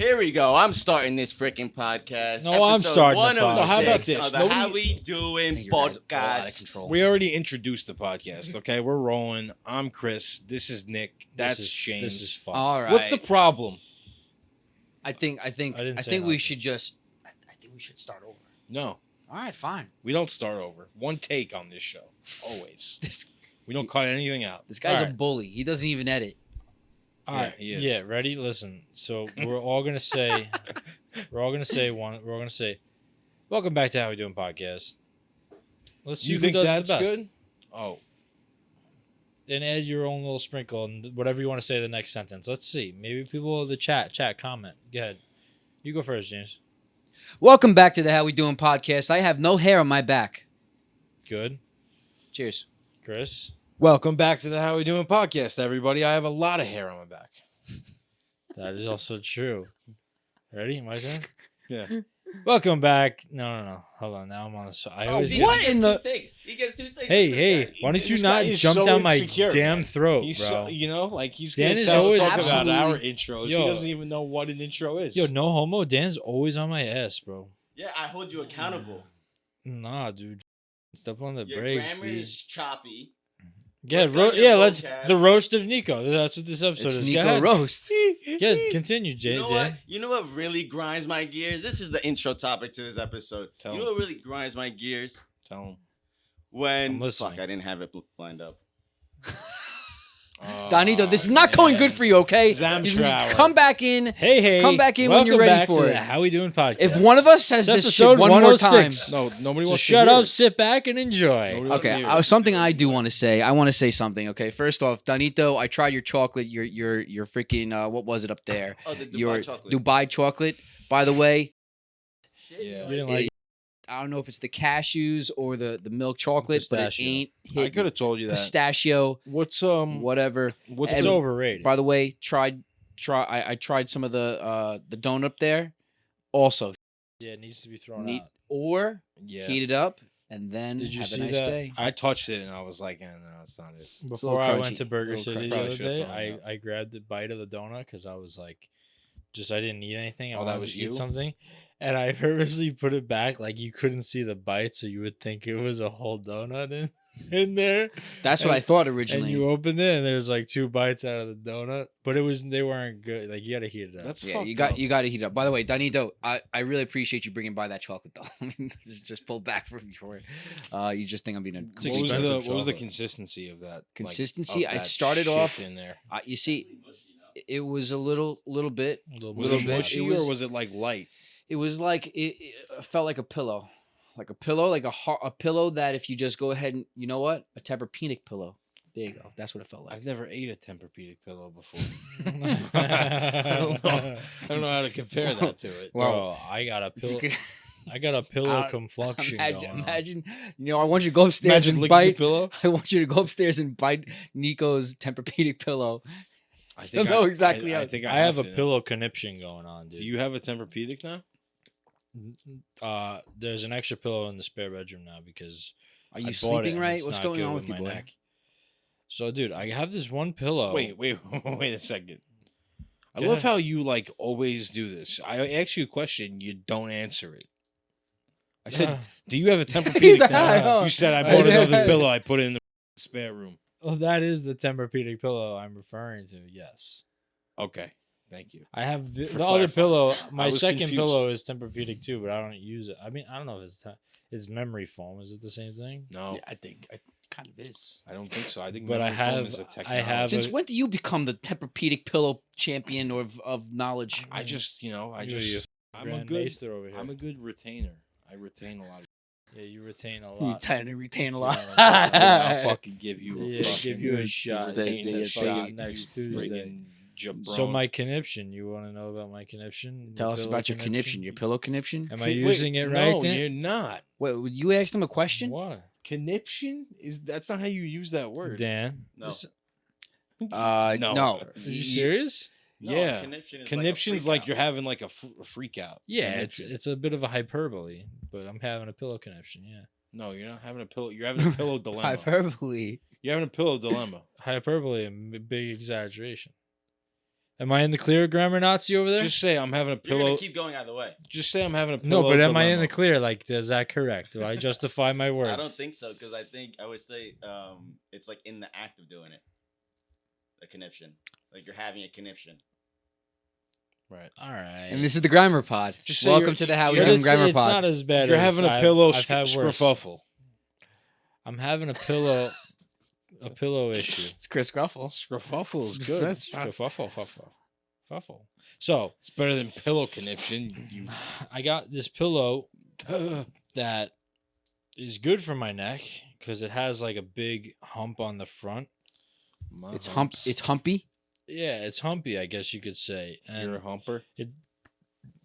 Here we go. I'm starting this freaking podcast. No, I'm starting the podcast. No, how about this? Of the How We Doin podcast. We already introduced the podcast, okay? We're rolling. I'm Chris. This is Nick. That's Shane. This is fun. All right. What's the problem? I think we should start over. No, All right, fine. we don't start over. One take on this show. Always. We don't cut anything out. This guy's All a right. bully. He doesn't even edit. All Yeah, right. he is. Yeah, ready? Listen. So we're all gonna say, welcome back to How We Doing podcast. Let's see You who think does that's the best. good? Oh, And add your own little sprinkle and whatever you want to say the next sentence. Let's see. Maybe people in the chat comment. Go ahead. You go first, James. Welcome back to the How We Doing podcast. I have no hair on my back. Good. Cheers. Chris. welcome back to the How We Doing podcast, everybody. I have a lot of hair on my back. That is also true. Ready? My turn? Yeah. Welcome back. No. Hold on. Now I'm on the side. I always what get- in the- He gets 2 takes. Hey, why don't you This guy not is jump so down my insecure, damn man. throat, He's bro? so, like he's Dan gonna is tell us always talk about our absolutely- intros. Yo. He doesn't even know what an intro is. Yo, no homo. Dan's always on my ass, bro. Yeah, I hold you accountable. Nah, dude. Step on the Your brakes, grammar please. is choppy. Yeah, Work on your yeah. Let's vocab. the roast of Nico. That's what this episode It's is. Go Nico ahead. Roast. Yeah, continue, Jay. You know what? You know what really grinds my gears? This is the intro topic to this episode. Tell you know what really grinds my gears? Tell him. When I'm listening. fuck, I didn't have it lined up. Donito, this is not going good for you, okay? Zamtrower. Come back in. Hey. Come back in when you're welcome ready back for to it. the How We Doing podcast. If one of us says It's this shit episode one more time. 106. No, nobody So wants shut to hear up, it. sit back, and enjoy. Nobody wants to Okay, hear it. something I do want to say. I want to say something. Okay, first off, Donito, I tried your chocolate. Your freaking what was it up there? Oh, the Dubai Your chocolate. Dubai chocolate. By the way, Shit, Yeah. You didn't like I don't know if it's the cashews or the milk chocolate, but it Pistachio. ain't I hitting. could have told you that. Pistachio, What's whatever. what's it's And- overrated. By the way, I tried some of the donut up there. Also, Yeah, it needs to be thrown neat out. or yeah. heat it up and then Did you have see a nice that? day. I touched it and I was like, no, it's not it. It's a Before little I went crunchy. to Burger Little City crunchy. the Probably other should've day, thrown it out. I grabbed a bite of the donut because I was like, I didn't eat anything. I Oh, that wanted was to you? eat something. And I purposely put it back like you couldn't see the bite, so you would think it was a whole donut in there. That's what I And- thought And originally. you opened it, and there's like 2 bites out of the donut, but they weren't good. Like you gotta heat it up. That's Yeah, fucked you up. got to heat it up. By the way, Donito, I really appreciate you bringing by that chocolate though. I mean, just pull back from your. You just think I'm being a It's What was, expensive the, what was the chocolate. consistency of that? like, Consistency? of I that started shit off- in there. you see, it was a little bit. A little Was little it bit. mushy It was- or was it like light? It was like it felt like a pillow, like a pillow that if you just go ahead and you know what, a Tempur-Pedic pillow. There you go. That's what it felt like. I've never ate a Tempur-Pedic pillow before. I don't know how to compare that to it. Bro, I got a If you pillow. could- I got a pillow I- confluxion. going on. imagine, I want you to go upstairs Imagine and licking the bite. pillow. I want you to go upstairs and bite Nico's Tempur-Pedic pillow. I You'll know exactly how- I think I have a to now. pillow conniption going on, dude. Do you have a Tempur-Pedic now? There's an extra pillow in the spare bedroom now because Are I you bought it sleeping and right? it's What's not going good on with you, my boy? neck. So, dude, I have this one pillow. Wait a second. I Go love ahead. how you like always do this. I ask you a question, you don't answer it. I said, "Do you have a He's Tempur-Pedic like, now?" "Oh." You said, "I I bought did. another pillow. I put it in the spare room." Well, that is the Tempur-Pedic pillow I'm referring to. Yes, Okay, thank you. I have the For other clarifying. pillow. My was second confused. pillow is Tempur-Pedic too, but I don't use it. I mean, I don't know if it's memory foam. Is it the same thing? No, I think it kind of is. I don't think so. I think But I memory foam have- is a I technology. have Since a- when do you become the Tempur-Pedic pillow champion of knowledge? I just, You I'm a Grand good, Maester over here. I'm a good retainer. I retain a lot. Of Yeah, you retain a You lot. retain a lot. I'll fucking give you a Yeah, fucking give you a shot. Thursday, Take a yeah, shot you next Tuesday. friggin' jabron. So my conniption, you want to know about my conniption? Tell The us pillow about your conniption, your pillow conniption. Am I Wait, using it right No, then? you're not. Wait, you asked him a question? What? Conniption is that's not how you use that word. Dan? No. This- No. Are you serious? Yeah, conniption is conniption's like like you're having like a freak out. Yeah, Conniption. it's a bit of a hyperbole, but I'm having a pillow conniption, yeah. No, you're not having a pillow. You're having a pillow dilemma. Hyperbole. You're having a pillow dilemma. Hyperbole and big exaggeration. Am I in the clear, grammar Nazi over there? Just say I'm having a You're pillow. gonna keep going either way. Just say I'm having a pillow. No, but am I in the dilemma. clear? Like, is that correct? Do I justify my words? I don't think so because I would say it's like in the act of doing it. A conniption, like you're having a conniption. Right. All right. And this is the Grammar Pod. Just say Welcome you're- to the How We But Doing it's, Grammar it's Pod. not as bad. You're as having a I've- pillow I've had worse. scruffle. I'm having a pillow issue. It's Chris Gruffle. Scruffle is good. That's- Fuffle. So It's better than pillow conniption. You. I got this pillow that is good for my neck because it has like a big hump on the front. It's humpy. Yeah, it's humpy, I guess you could say. And You're a humper.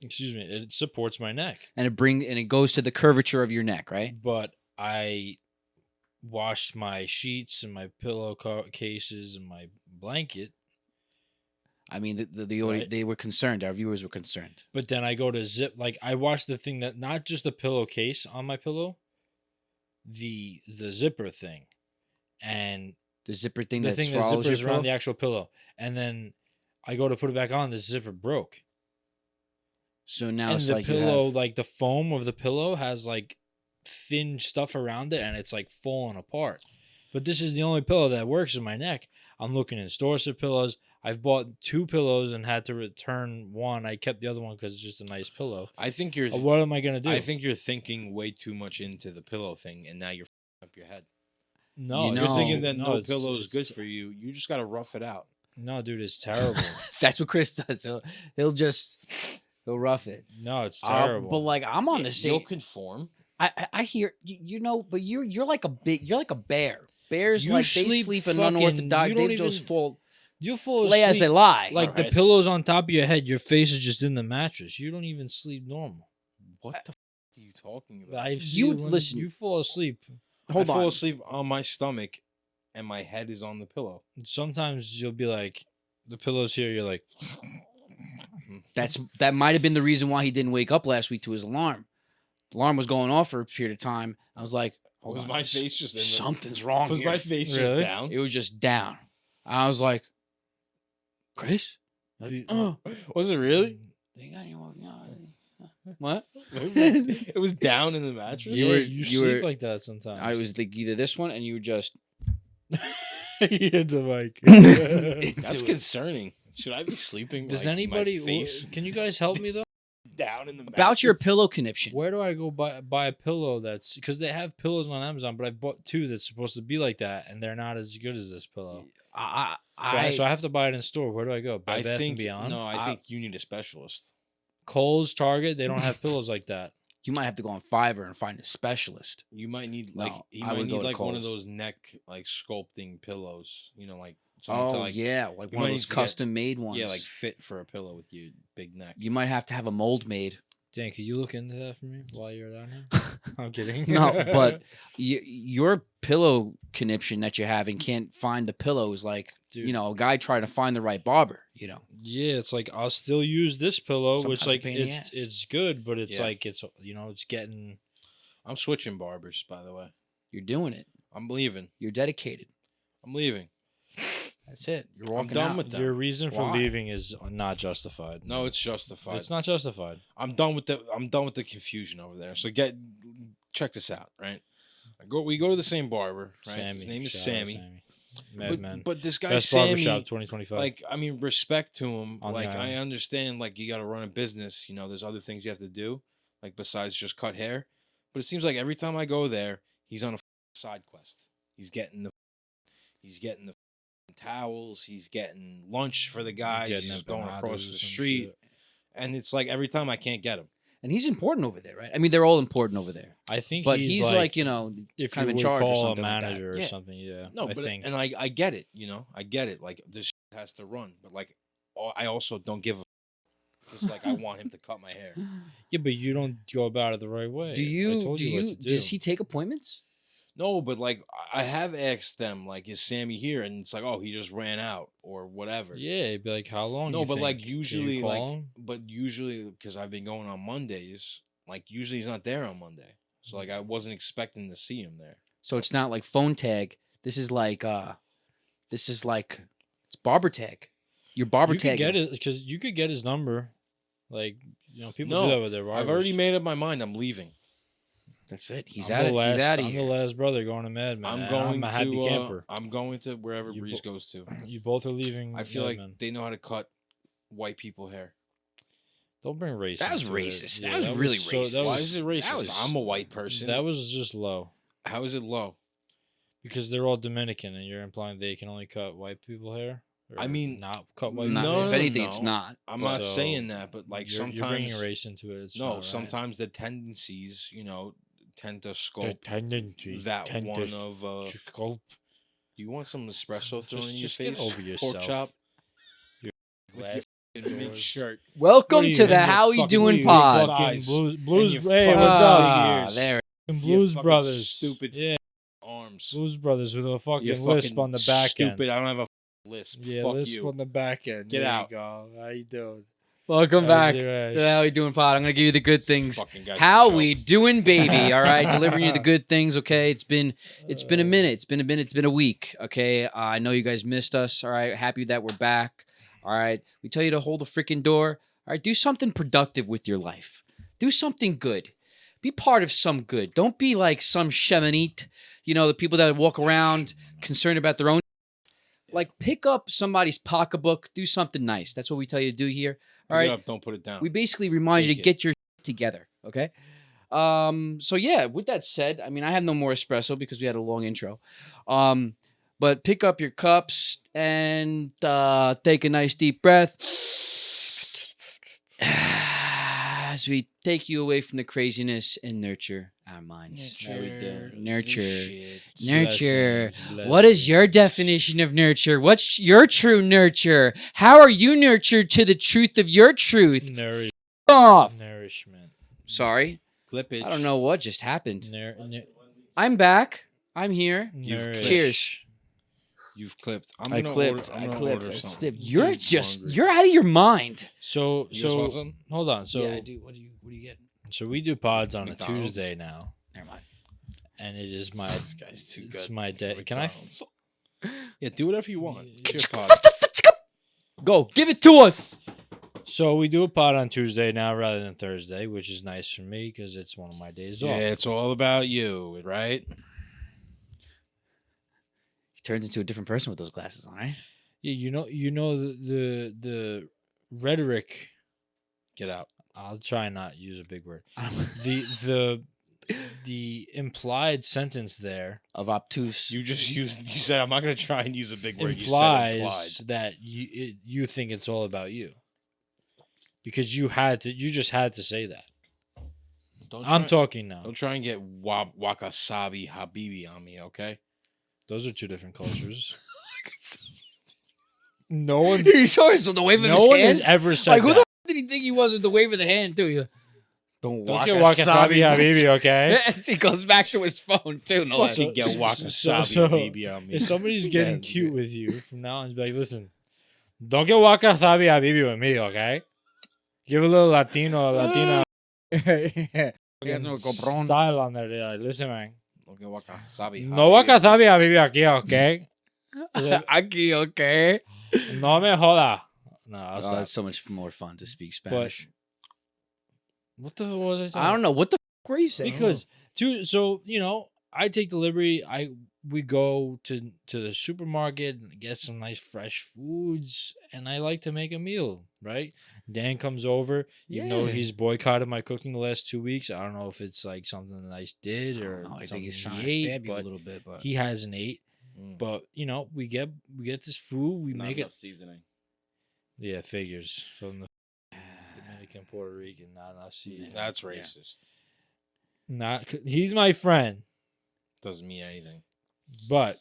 excuse me, it supports my neck. And it goes to the curvature of your neck, right? But I washed my sheets and my pillow cases and my blanket. I mean, Right. they were concerned. Our viewers were concerned. But then I go to zip, like I watch the thing that not just the pillowcase on my pillow, the zipper thing, and The zipper thing the that thing that swallows zippers your around pillow. the actual pillow, and then I go to put it back on, the zipper broke, So now and it's the like pillow, you have, like the foam of the pillow, has like thin stuff around it, and it's like falling apart. But this is the only pillow that works in my neck. I'm looking in stores for pillows. I've bought 2 pillows and had to return one. I kept the other one because it's just a nice pillow. I think you're. What am I gonna do? I think you're thinking way too much into the pillow thing, and now you're f***ing up your head. no, You You're know- thinking that no it's- pillow is good it's- for you. You just gotta rough it out. No, dude, it's terrible. that's what Chris does. He'll rough it. No, it's terrible. But like I'm on the You'll same. conform. I hear you know, but you're like a bear. Bears You like they sleep sleep an fucking- unorthodox. you They don't just even- fall you fall lay as asleep they lie. like the Alright. pillow's on top of your head. Your face is just in the mattress. You don't even sleep normal. What the f- are you talking about? I've You- seen when listen. You fall asleep. Hold I on. fall asleep on my stomach, and my head is on the pillow. Sometimes you'll be like, the pillow's here. You're like, That might have been the reason why he didn't wake up last week to his alarm. The alarm was going off for a period of time. I was like, hold Was on, my face just in the- something's wrong Was here. my face Really? just down? It was just down. I was like, Chris? Was it really? What? It was down in the mattress. You yeah, were- you you sleep were- like that sometimes. I was like either this one and you were just He hit the mic. That's concerning. Should I be sleeping? Does like, anybody? my face Can you guys help me though? down in the about your mattress? pillow conniption. Where do I go buy a pillow that's because they have pillows on Amazon, but I bought 2 that's supposed to be like that, and they're not as good as this pillow. So I have to buy it in store. Where do I go? Bed I Bath think and Beyond. no. I think you need a specialist. Kohl's, Target. They don't have pillows like that. You might have to go on Fiverr and find a specialist. You might need like No, you I might would go need to like one of Kohl's. those neck like sculpting pillows. You know, like something Oh to like yeah, like you one of might those need to get- custom made ones. yeah, like fit for a pillow with your big neck. you might have to have a mold made. Dan, could you look into that for me while you're down here? I'm kidding. No, but your pillow conniption that you're having can't find the pillows. Like Dude. you know, a guy trying to find the right barber. You know, Yeah, it's like I'll still use this pillow, Sometimes which a like pain in the ass. it's good, but it's Yeah. like it's it's getting. I'm switching barbers, by the way. you're doing it. I'm leaving. You're dedicated. I'm leaving. That's it. You're I'm walking done out. with that. Your reason for Why? leaving is not justified. No, it's justified. It's not justified. I'm done with the confusion over there. So check this out, right? We go to the same barber, right? Sammy. His name is Shout out Sammy. Madman. But this guy Best Sammy, barbershop 2025. like, I mean, respect to him. On the Like, I island. understand, like, you got to run a business. You know, there's other things you have to do, like besides just cut hair. But it seems like every time I go there, he's on a side quest. He's getting the towels. He's getting lunch for the guys. Getting He's empanadas going across or the some street, shit. and it's like every time I can't get him. and he's important over there, right? I mean, they're all important over there. I think But he's, he's like, you know, if kind you of in would charge or call something a like that. manager or Yeah. something. Yeah, No, I but think. and I get it. You know, I get it. Like this has to run, but like I also don't give a. Just like I want him to cut my hair. Yeah, but you don't go about it the right way. Do I you? told Do you? you? What to do. Does he take appointments? No, but like I have asked them, like, is Sammy here? And it's like, oh, he just ran out or whatever. Yeah, it'd be like, how long? No, you but think? like Can you usually, call like, him? but usually because I've been going on Mondays, like usually he's not there on Monday, so like I wasn't expecting to see him there. So it's not like phone tag. This is like it's barber tag. Your barber You could tag. get it because you could get his number. Like, people No, do that with their barbers. I've already made up my mind. I'm leaving. That's it. He's I'm out the of. last, He's out of I'm here. the last brother going to Mad Men. I'm and going I'm a happy to. camper. I'm going to wherever You Breeze bo- goes to. You both are leaving. I feel Mad like Men. they know how to cut white people hair. Don't bring race. That was into it. racist. Yeah, That was really so- racist. that Why was- is it racist? that was- I'm a white person. That was just low How is it low? because they're all Dominican, and you're implying they can only cut white people hair. I Or mean, not cut white. Not- people No, if hair? anything, it's no. not. I'm not So, saying that, but like you're sometimes bringing race into it. It's no, not right. sometimes the tendencies, tend to The sculpt tendency. that one of. Sculpt. You want some espresso thrown in your Just face? get over Pork yourself. chop. Glass With your mid shirt. Welcome What are to you, the in your How We fucking- Doing what are you, pod. fucking Thighs. Blues. And your Hey, fucking what's up? ears. There. Fucking Your Blues fucking Brothers. stupid Yeah, arms. Blues Brothers with a You're fucking lisp on the back stupid. end. I don't have a lisp. Yeah, Fuck lisp you. on the back end. Get There you out. go. How you doing? Welcome How's back to your ass? the How We Doing pod. I'm gonna give you the good things. Fucking guys How choke. we doing, baby? All right, delivering you the good things. Okay, it's been a minute. It's been a week. Okay, I know you guys missed us. All right, happy that we're back. All right, we tell you to hold the freaking door. All right, do something productive with your life. Do something good. Be part of some good. Don't be like some cheminite. The people that walk around concerned about their own. Like, pick up somebody's pocketbook. Do something nice. That's what we tell you to do here. All Pick it right. up, don't put it down. We basically remind you to Take it. get your together, okay? So yeah, with that said, I mean, I have no more espresso because we had a long intro. But pick up your cups and take a nice deep breath as we take you away from the craziness and nurture our minds. How we do? Nurture. Nurture. Blessings, What is blessings. your definition of nurture? What's your true nurture? How are you nurtured to the truth of your truth? Off. Nourishment. Sorry. Clippage. I don't know what just happened. Nour- I'm back. I'm here. nourish. Cheers. You've clipped. I'm I gonna clipped. Order, I'm I gonna clipped. order I something. slipped. I'm You're getting just. hungry. You're out of your mind. So You guys want so some? hold on. So yeah, I do. What do you get? so we do pods on McDonald's. a Tuesday now, Never mind. and it is my This guy's too it's good my for day. Can I? McDonald's. Yeah, do whatever you want. It's your pod. Go. Give it to us. So we do a pod on Tuesday now rather than Thursday, which is nice for me because it's one of my days Yeah, off. it's all about you, right? He turns into a different person with those glasses on, right? Yeah, you know the rhetoric. Get out. I'll try and not use a big word. The implied sentence there Of obtuse. You just used. You said I'm not gonna try and use a big word. implies You said implied. that you think it's all about you because you just had to say that. Don't I'm try- talking now. Don't try and get wakasabi habibi on me, okay? Those are two different cultures. No one, You saw him with the wave of no his one hand. has ever said Like, who the that. f- did he think he was with the wave of the hand, too? Don't Don't walk get wakasabi habibi, okay? As he goes back to his phone, too. No Fuck less. it. Get so- wakasabi so- habibi on me. If somebody's getting Yeah, cute good. with you from now on, be like, listen, don't get wakasabi habibi with me, okay? Give a little Latina style on there. They're like, listen, man. Don't get wakasabi. No habibi. wakasabi habibi aquí, okay? Aquí, okay. No me joda. No, I'll Oh, stop. it's so much more fun to speak Spanish. What the hell was I saying? I don't know. What the f- were you saying? Because so I take the liberty. We go to the supermarket and get some nice fresh foods, and I like to make a meal. Right? Dan comes over, even though Yeah. he's boycotted my cooking the last 2 weeks. I don't know if it's like something that I did or I think something he's he trying to ate, stab you a but little bit, but he hasn't ate. Mm. But we get this food, we Not make enough it. seasoning. Yeah, figures from the Dominican, Puerto Rican, not enough seasoning. That's Yeah. racist. He's my friend, Doesn't mean anything. but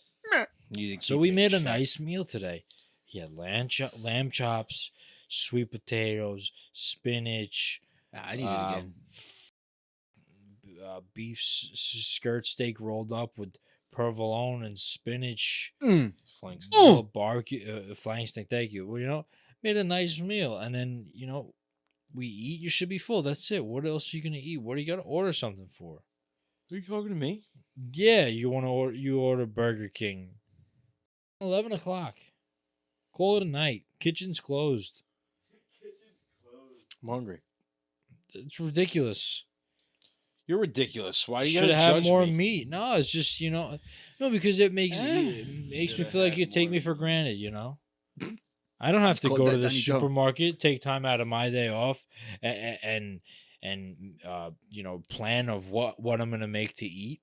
You need to so keep we it in made a check. nice meal today. He had lamb chops, sweet potatoes, spinach, I need it again. beef skirt steak rolled up with provolone and spinach, Flank a little barbecue, flying steak. Thank you. Well, made a nice meal, and then we eat. You should be full. That's it. What else are you gonna eat? What do you gotta order something for? Are you talking to me? Yeah, you want to order. You order Burger King. 11 o'clock. Call it a night. Kitchen's closed. I'm hungry. It's ridiculous. You're ridiculous. Why do you Should gotta have judge more me? meat. No, it's just no, because it makes me Shoulda feel like you had take more me for meat. granted. I don't have to Called go that to the down your jaw. supermarket, take time out of my day off, and plan of what I'm gonna make to eat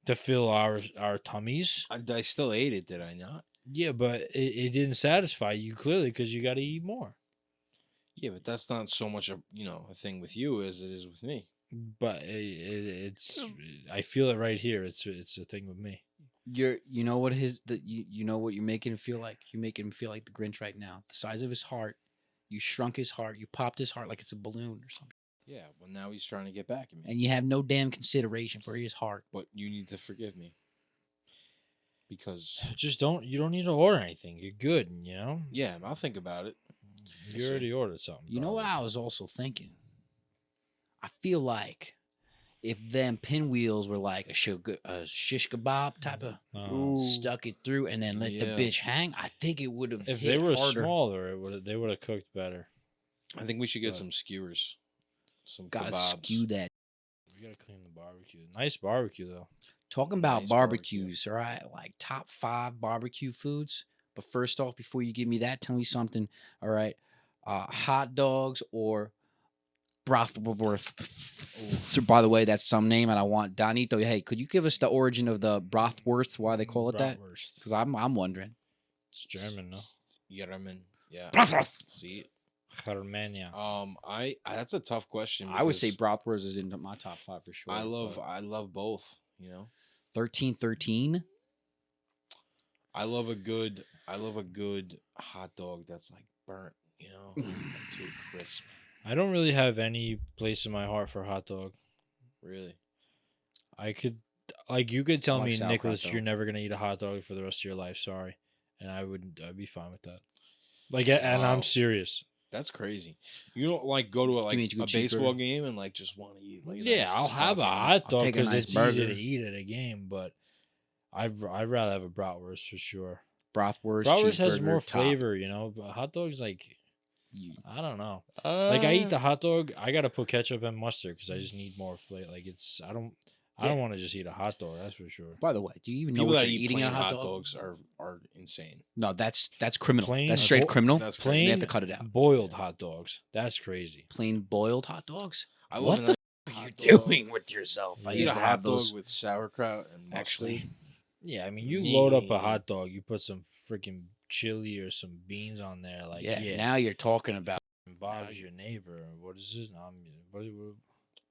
to fill our tummies. I still ate it, did I not? Yeah, but it didn't satisfy you clearly because you got to eat more. Yeah, but that's not so much a thing with you as it is with me. But it's I feel it right here. It's a thing with me. You know what you're making him feel like? You're making him feel like the Grinch right now. The size of his heart. You shrunk his heart. You popped his heart like it's a balloon or something. Yeah, well now he's trying to get back at me. And you have no damn consideration for his heart. But you need to forgive me. Because Just you don't need to order anything. You're good, yeah, I'll think about it. You already ordered something. You know what probably. I was also thinking? I feel like if them pinwheels were like a shish kebab type of Oh. stuck it through and then let the Yeah. bitch hang, I think it would have If hit they were harder. smaller, they would have cooked better. I think we should get But- some skewers. Some Gotta kebabs. skew that. We gotta clean the barbecue. Nice barbecue though. Talking about Nice barbecue. barbecues, all right? Like top 5 barbecue foods. But first off, before you give me that, tell me something. All right. Hot dogs or bratwurst. So, by the way, that's some name, and I want Donito. Hey, could you give us the origin of the bratwurst? Why they call it that? Bratwurst. Because I'm wondering. It's German, no? Yerman. Yeah. See? Germania. That's a tough question. I would say because bratwurst is in my top 5 for sure. I love but both, 1313. I love a good hot dog that's like burnt, like too crisp. I don't really have any place in my heart for hot dog. Really. I could, you could tell like me, sauerkraut, Nicholas, though. you're never gonna eat a hot dog for the rest of your life. Sorry, and I'd be fine with that. And Wow. I'm serious. That's crazy. You don't like go to a me a good baseball cheeseburger. game and like just want to eat like a Yeah, nice I'll have a fucking- hot I'll dog take a because nice it's easy burger. to eat at a game, but I'd rather have a bratwurst for sure. Bratwurst. Bratwurst has cheeseburger, more top. flavor, but hot dogs You- I don't know. Like I Uh, eat the hot dog, I gotta put ketchup and mustard because I just need more flavor. Like I don't Yeah. want to just eat a hot dog. That's for sure. By the way, do you even know people what that you're eat eating in plain a hot hot dog? dogs are insane. No, that's criminal. Plain- That's straight Bo- criminal. That's Plain They have to cut it out. boiled hot dogs. That's crazy. Plain boiled hot dogs. I What love the a What are you hot dog. doing with yourself? I Yeah. Eat used a to hot have dog those. with sauerkraut and mustard. Actually, Yeah, I mean, you load up a Yeah. hot dog, you put some freaking chili or some beans on there. Like, yeah. Now you're talking about Bob's your neighbor. What is it? What,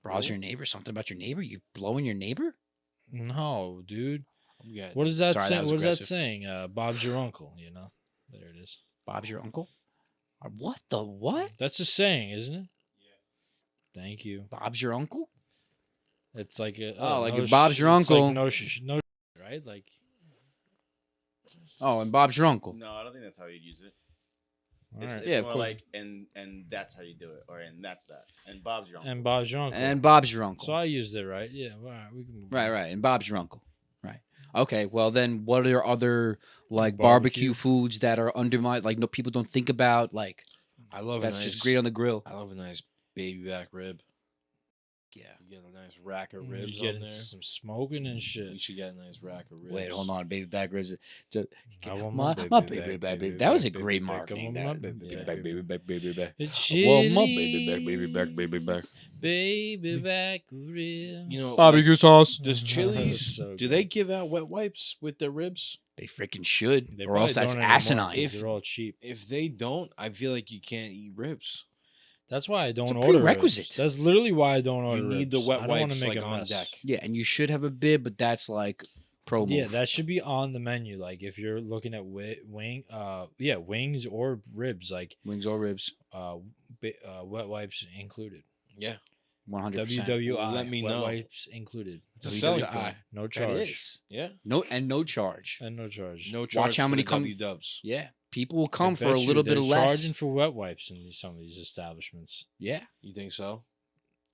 browse your neighbor. Something about your neighbor. You blowing your neighbor? no, dude. I'm getting What is that Sorry, that saying? was What is that aggressive. saying? Bob's your uncle. There it is. Bob's your uncle. What the what? That's a saying, isn't it? Yeah. Thank you. Bob's your uncle? It's like a like no if Bob's your it's like uncle- no, right? Like Oh, and Bob's your uncle. No, I don't think that's how you'd use it. all It's, right. it's Yeah, of more course. like and that's how you do it, or and that's that. And Bob's your uncle. And Bob's your uncle. And Bob's your uncle. so I used it right. Yeah. All right. We can move Right, on. right. And Bob's your uncle. Right. Okay. Well, then, what are other like Barbecue? barbecue foods that are under my like no people don't think about like I love that's a nice, just great on the grill? I love a nice baby back rib. Yeah. You get a nice rack of You ribs get on into there. some smoking and We shit. should get a nice rack of ribs. Wait, hold on, baby back ribs. Just, I want my baby baby back, baby. That was a baby great back, marketing. I want my That baby baby back. back, baby back, baby back. It's Well, my chilly. baby back. Baby back rib. You know, Barbecue sauce. does Chili's So do good. they give out wet wipes with their ribs? They freaking should, They or else probably that's don't anymore, asinine. 'cause they're all cheap. If they don't, I feel like you can't eat ribs. That's why I don't a order prerequisite. ribs. That's literally why I don't order You need the ribs. wet I don't wanna wipes make like a on mess. deck. Yeah, and you should have a bib, but that's like pro Yeah, move. that should be on the menu. Like if you're looking at wings or ribs, like wings or ribs. wet wipes included. Yeah, 100%. WWI. Let me wet know. wipes included. It's a selling WWI. point. No That charge. is. Yeah. No charge. And no charge. No Watch charge. how for many the come- W dubs. Yeah, people will I come for bet a you little bit they're of less. charging for wet wipes in some of these establishments. Yeah, You think so?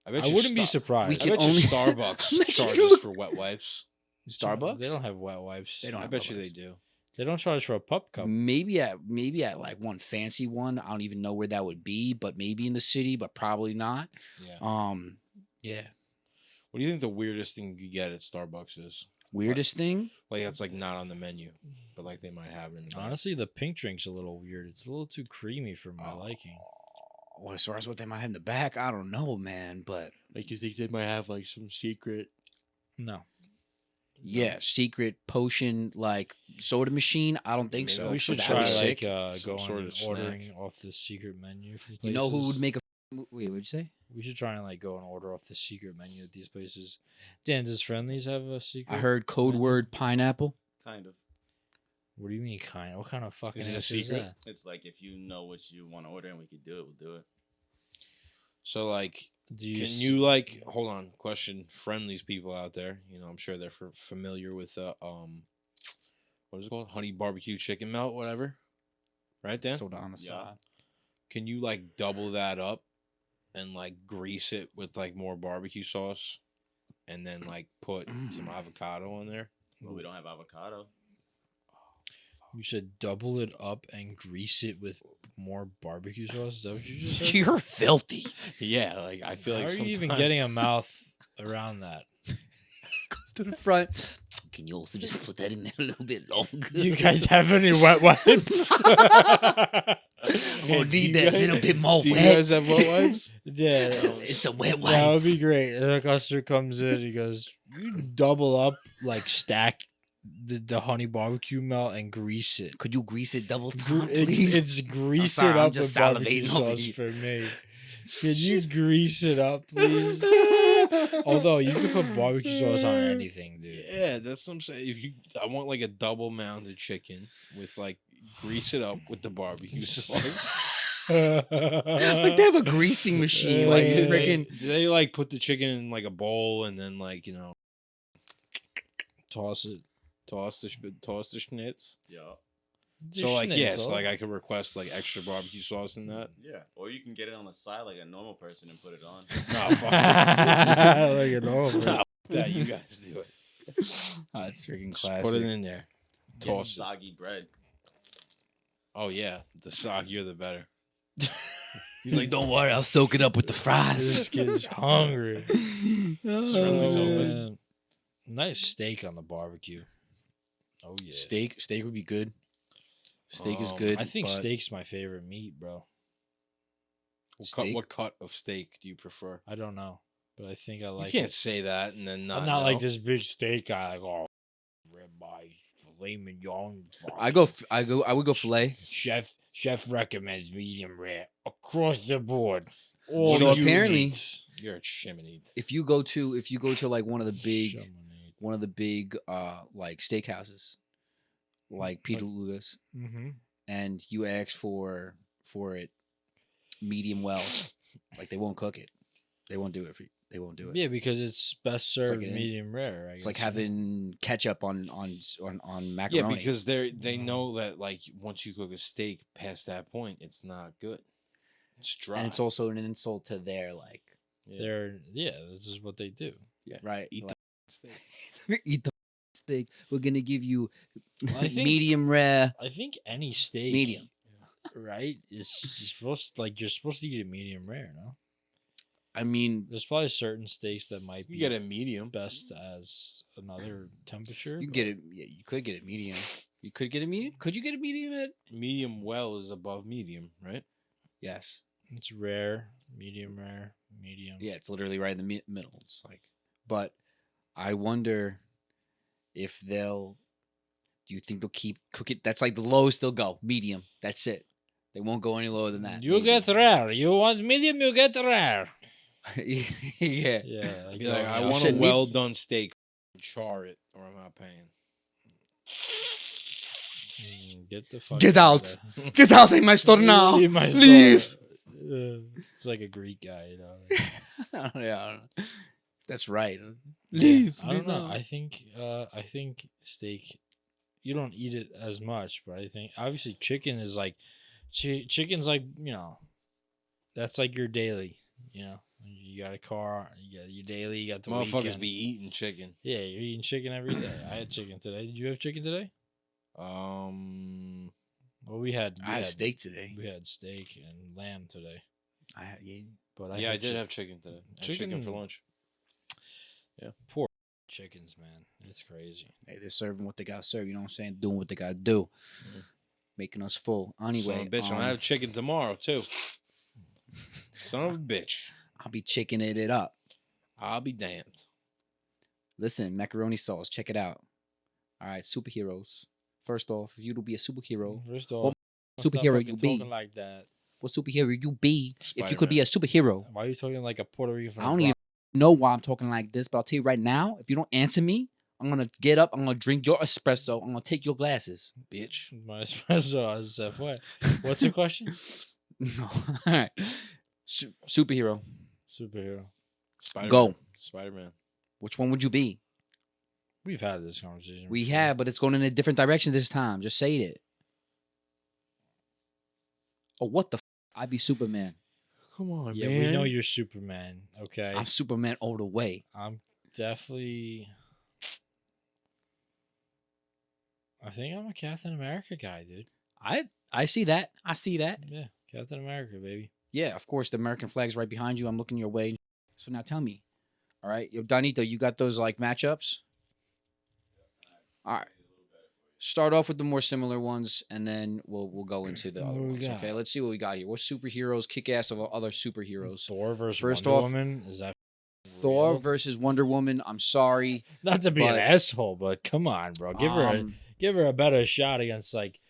I you wouldn't be Sta- surprised. We I can bet only- you Starbucks Imagine you charges look- for wet wipes. Starbucks. They don't have wet wipes. They don't I have bet wet you they wipes. do. They don't charge for a pup cup. Maybe at like one fancy one. I don't even know where that would be, but maybe in the city, but probably not. Yeah. Yeah. What do you think the weirdest thing you get at Starbucks is? Weirdest thing? Like it's like not on the menu, but like they might have it in the back. Honestly, the pink drink's a little weird. It's a little too creamy for my liking. Well, as far as what they might have in the back, I don't know, man. But Like you think they might have like some secret? No. yeah, secret potion like soda machine. I don't think Maybe so. we We should That'd try be like sick. Some going sort and of snack. ordering off the secret menu from places. You know who would make a wait? What'd you say? We should try and like go and order off the secret menu at these places. Dan, does Friendlies have a secret? I heard code menu? word pineapple. Kind of. What do you mean kind? What kind of fucking Is it a answer is secret? that? It's like if you know what you want to order and we could do it, we'll do it. So like, Do you can s- you like hold on? Question, Friendly's people out there. You know, I'm sure they're familiar with what is it called? Honey barbecue chicken melt, whatever. Right, Dan? Soda on the Yeah. side. Can you like double that up and like grease it with like more barbecue sauce and then like put some avocado on there? But we don't have avocado. You should double it up and grease it with more barbecue sauce. Is that what you just said? You're filthy. Yeah, like I feel How like are you even sometimes- getting a mouth around that? Goes to the front. Can you also just put that in there a little bit longer? Do you guys have any wet wipes? I'm gonna do need you that guys- little bit more Do you wet. guys have wet wipes? Yeah. It's a wet That would wipes. be great. The customer comes in, he goes, "You double up, like stack the honey barbecue melt and grease it. Could you grease it double Gr- time, please? it's grease sorry, it I'm up just with barbecue salivating over sauce here. for me. Can you grease it up, please? Although you can put barbecue sauce on anything, dude. Yeah, that's what I'm saying. I want like a double mounded chicken with like grease it up with the barbecue sauce. Like they have a greasing machine. Like, Like do freaking. Do they like put the chicken in like a bowl and then like Toss it. toss the schnitz? Yeah. So like yes, Schnitzel. like I could request like extra barbecue sauce in that. Yeah. Or you can get it on the side like a normal person and put it on. No, fuck Like an over. that. You guys do it. Oh, it's freaking Just classic. put it in there. Get Toss it. soggy bread. Oh yeah, the soggier the better. He's like, don't worry, I'll soak it up with the This fries. kid's hungry. Friendly's open. Man. Nice steak on the barbecue. Oh yeah. Steak would be good. Steak is Um, good. I think but steak's my favorite meat, bro. Steak? What cut of steak do you prefer? I don't know, but I think I like. you can't it. say that and then not. I'm not like know. this big steak guy. Like, oh, ribeye, filet mignon. I would go filet. Chef recommends medium rare across the board. All So you apparently- meats. You're a chimney. If you go to like one of the big like steakhouses, like Peter Luger's, Mm-hmm. and you ask for it medium well, like they won't cook it. They won't do it for you. They won't do it. Yeah, because it's best served like an- medium rare. I It's like guess. having ketchup on macaroni. Yeah, because they know that like once you cook a steak past that point, it's not good. It's dry. and it's also an insult to their like this is what they do. right. Eat like, the steak. eat the steak. We're gonna give you I think- medium rare. I think any steak, Medium. right? Is supposed you're supposed to eat it medium rare. No, I mean, there's probably certain steaks that might You be get a medium. best as another temperature. you but- get it. Yeah, you could get it medium. You could get a medium. Could you get a medium at? Medium well is above medium, right? Yes. It's rare, medium rare, medium. Yeah, it's literally right in the middle. It's like, but I wonder if they'll. Do you think they'll keep cook it? That's like the lowest they'll go. Medium. That's it. They won't go any lower than that. You get rare. You want medium, you get rare. yeah. Yeah, Be like, I yeah. want a Shit, well done steak. Char it, or I'm not paying. Get the fuck Get out out. of there. Get out of my store now. Leave my Leave. store. It's like a Greek guy, you know. Yeah, I don't know. That's right. Yeah, Leave. I don't know. now. I think steak. You don't eat it as much, but I think obviously chicken is like, chicken's like that's like your daily. You know, you got a car, you got your daily, you got the Motherfuckers weekend. be eating chicken. Yeah, you're eating chicken every day. I had chicken today. Did you have chicken today? Well, we had I had steak today. We had steak and lamb today. But I did have chicken today. I had chicken for lunch. Poor chickens, man. It's crazy. Hey, they're serving what they gotta serve. You know what I'm saying? Doing what they gotta do. Making us full. Anyway, Son of a bitch, I'm gonna have chicken tomorrow too. Son of a bitch. I'll be chickening it up. I'll be damned. Listen, macaroni sauce. Check it out. All right, superheroes. First off, if you to be a superhero, First off, what stop superhero fucking you be? talking like that. What superhero you be if you could be a superhero? Why are you talking like a Puerto Rican? From I don't even know why I'm talking like this, but I'll tell you right now, if you don't answer me, I'm gonna get up, I'm gonna drink your espresso, I'm gonna take your glasses. Bitch. My espresso is what? What's the question? No. All right. Superhero. Superhero. Spider-Man. Go. Spider-Man. Which one would you be? We've had this conversation. We before. have, but it's going in a different direction this time. Just say it. Oh, what the I'd be Superman. Come on, Yeah, man. we know you're Superman. Okay. I'm Superman all the way. I'm definitely. I think I'm a Captain America guy, dude. I see that. I see that. Yeah, Captain America, baby. Yeah, of course, the American flag's right behind you. I'm looking your way. So now tell me. All right. Yo, Donito, you got those like matchups? All right. Start off with the more similar ones, and then we'll go into the What other do we ones. got? Okay, let's see what we got here. What superheroes kick ass of other superheroes? Thor versus First Wonder off, Woman. Is that Thor real? versus Wonder Woman. I'm sorry. Not to be an but, asshole, but come on, bro. Give her a better shot against like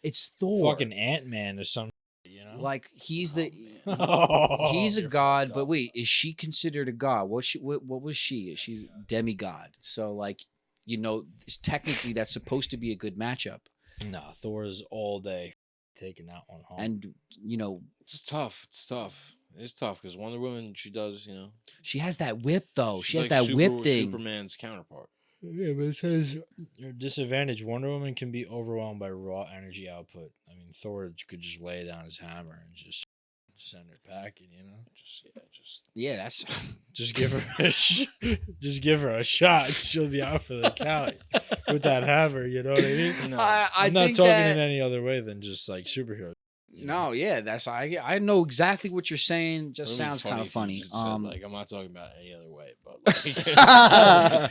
It's Thor. fucking Ant-Man or something. You know, Like he's the Oh, he's a you're god, fucked but up. wait, is she considered a god? What was she? She's demigod. So like, you know, technically that's supposed to be a good matchup. Nah, Thor is all day taking that one home. And you know, It's tough. It's tough. It's tough because Wonder Woman, she does, you know. she has that whip though. she's She has like that whip thing. Superman's counterpart. yeah, but it says your disadvantage. Wonder Woman can be overwhelmed by raw energy output. I mean, Thor could just lay down his hammer and just send her packing. You know, Yeah, that's just give her just give her a shot. She'll be out for the count with that hammer. You know what I mean? No. I'm not think talking that, in any other way than just like superheroes. you know? No, yeah, that's I know exactly what you're saying. Just It would've been sounds kind of if you funny. just said, like, I'm not talking about any other way, but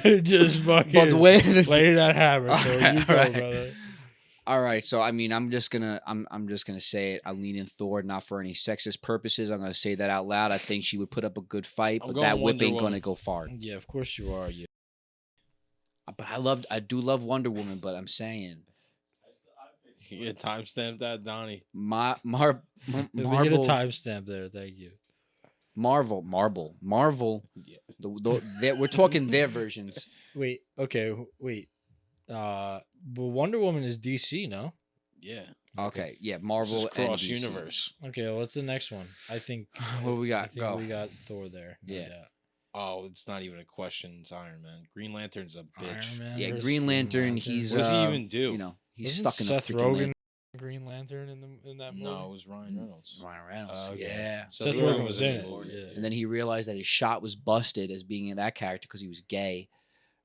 like, just fucking but the way this, lay that hammer. So Alright, you go, alright. brother. all right, so I mean, I'm just gonna say it. I lean in Thor, not for any sexist purposes. I'm gonna say that out loud. I think she would put up a good fight, I'm but going that whip Wonder ain't gonna Woman. go far. Yeah, of course you are. Yeah. But I do love Wonder Woman. But I'm saying, you get timestamp that, Donnie. Let me Marvel, get a timestamp there. Thank you. Marvel. We're talking their versions. Wait. Okay. Wait. But Wonder Woman is DC, no? Yeah. Okay, yeah, This Marvel is and cross DC. universe. Okay. Well, what's the next one? I think. What do we got? I think Go. we got Thor there. no Yeah. doubt. Oh, it's not even a question. It's Iron Man. Green Lantern's a bitch. Iron Man Yeah, versus Green Lantern. He's What does he even do? You know, he's Wasn't stuck in Seth the freaking Rogen land. Green Lantern in that movie. No, it was Ryan Reynolds. Ryan Reynolds. Oh, okay. Yeah. Seth Rogen Rogen was was in in it. it. Yeah. And then he realized that his shot was busted as being in that character because he was gay,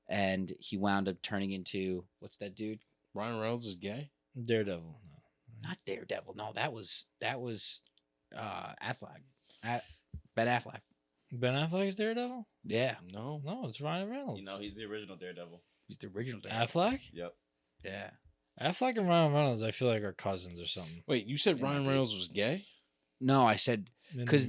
and he wound up turning into what's that dude? Ryan Reynolds is gay? Daredevil. No. Not Daredevil. No, that was Affleck. Ben Affleck. Ben Affleck's Daredevil? Yeah, No. No, it's Ryan Reynolds. You know, he's the original Daredevil. he's the original Daredevil. Affleck? Yep. Yeah. Affleck and Ryan Reynolds, I feel like are cousins or something. Wait, you said Yeah, Ryan dude. Reynolds was gay? No, I said In the because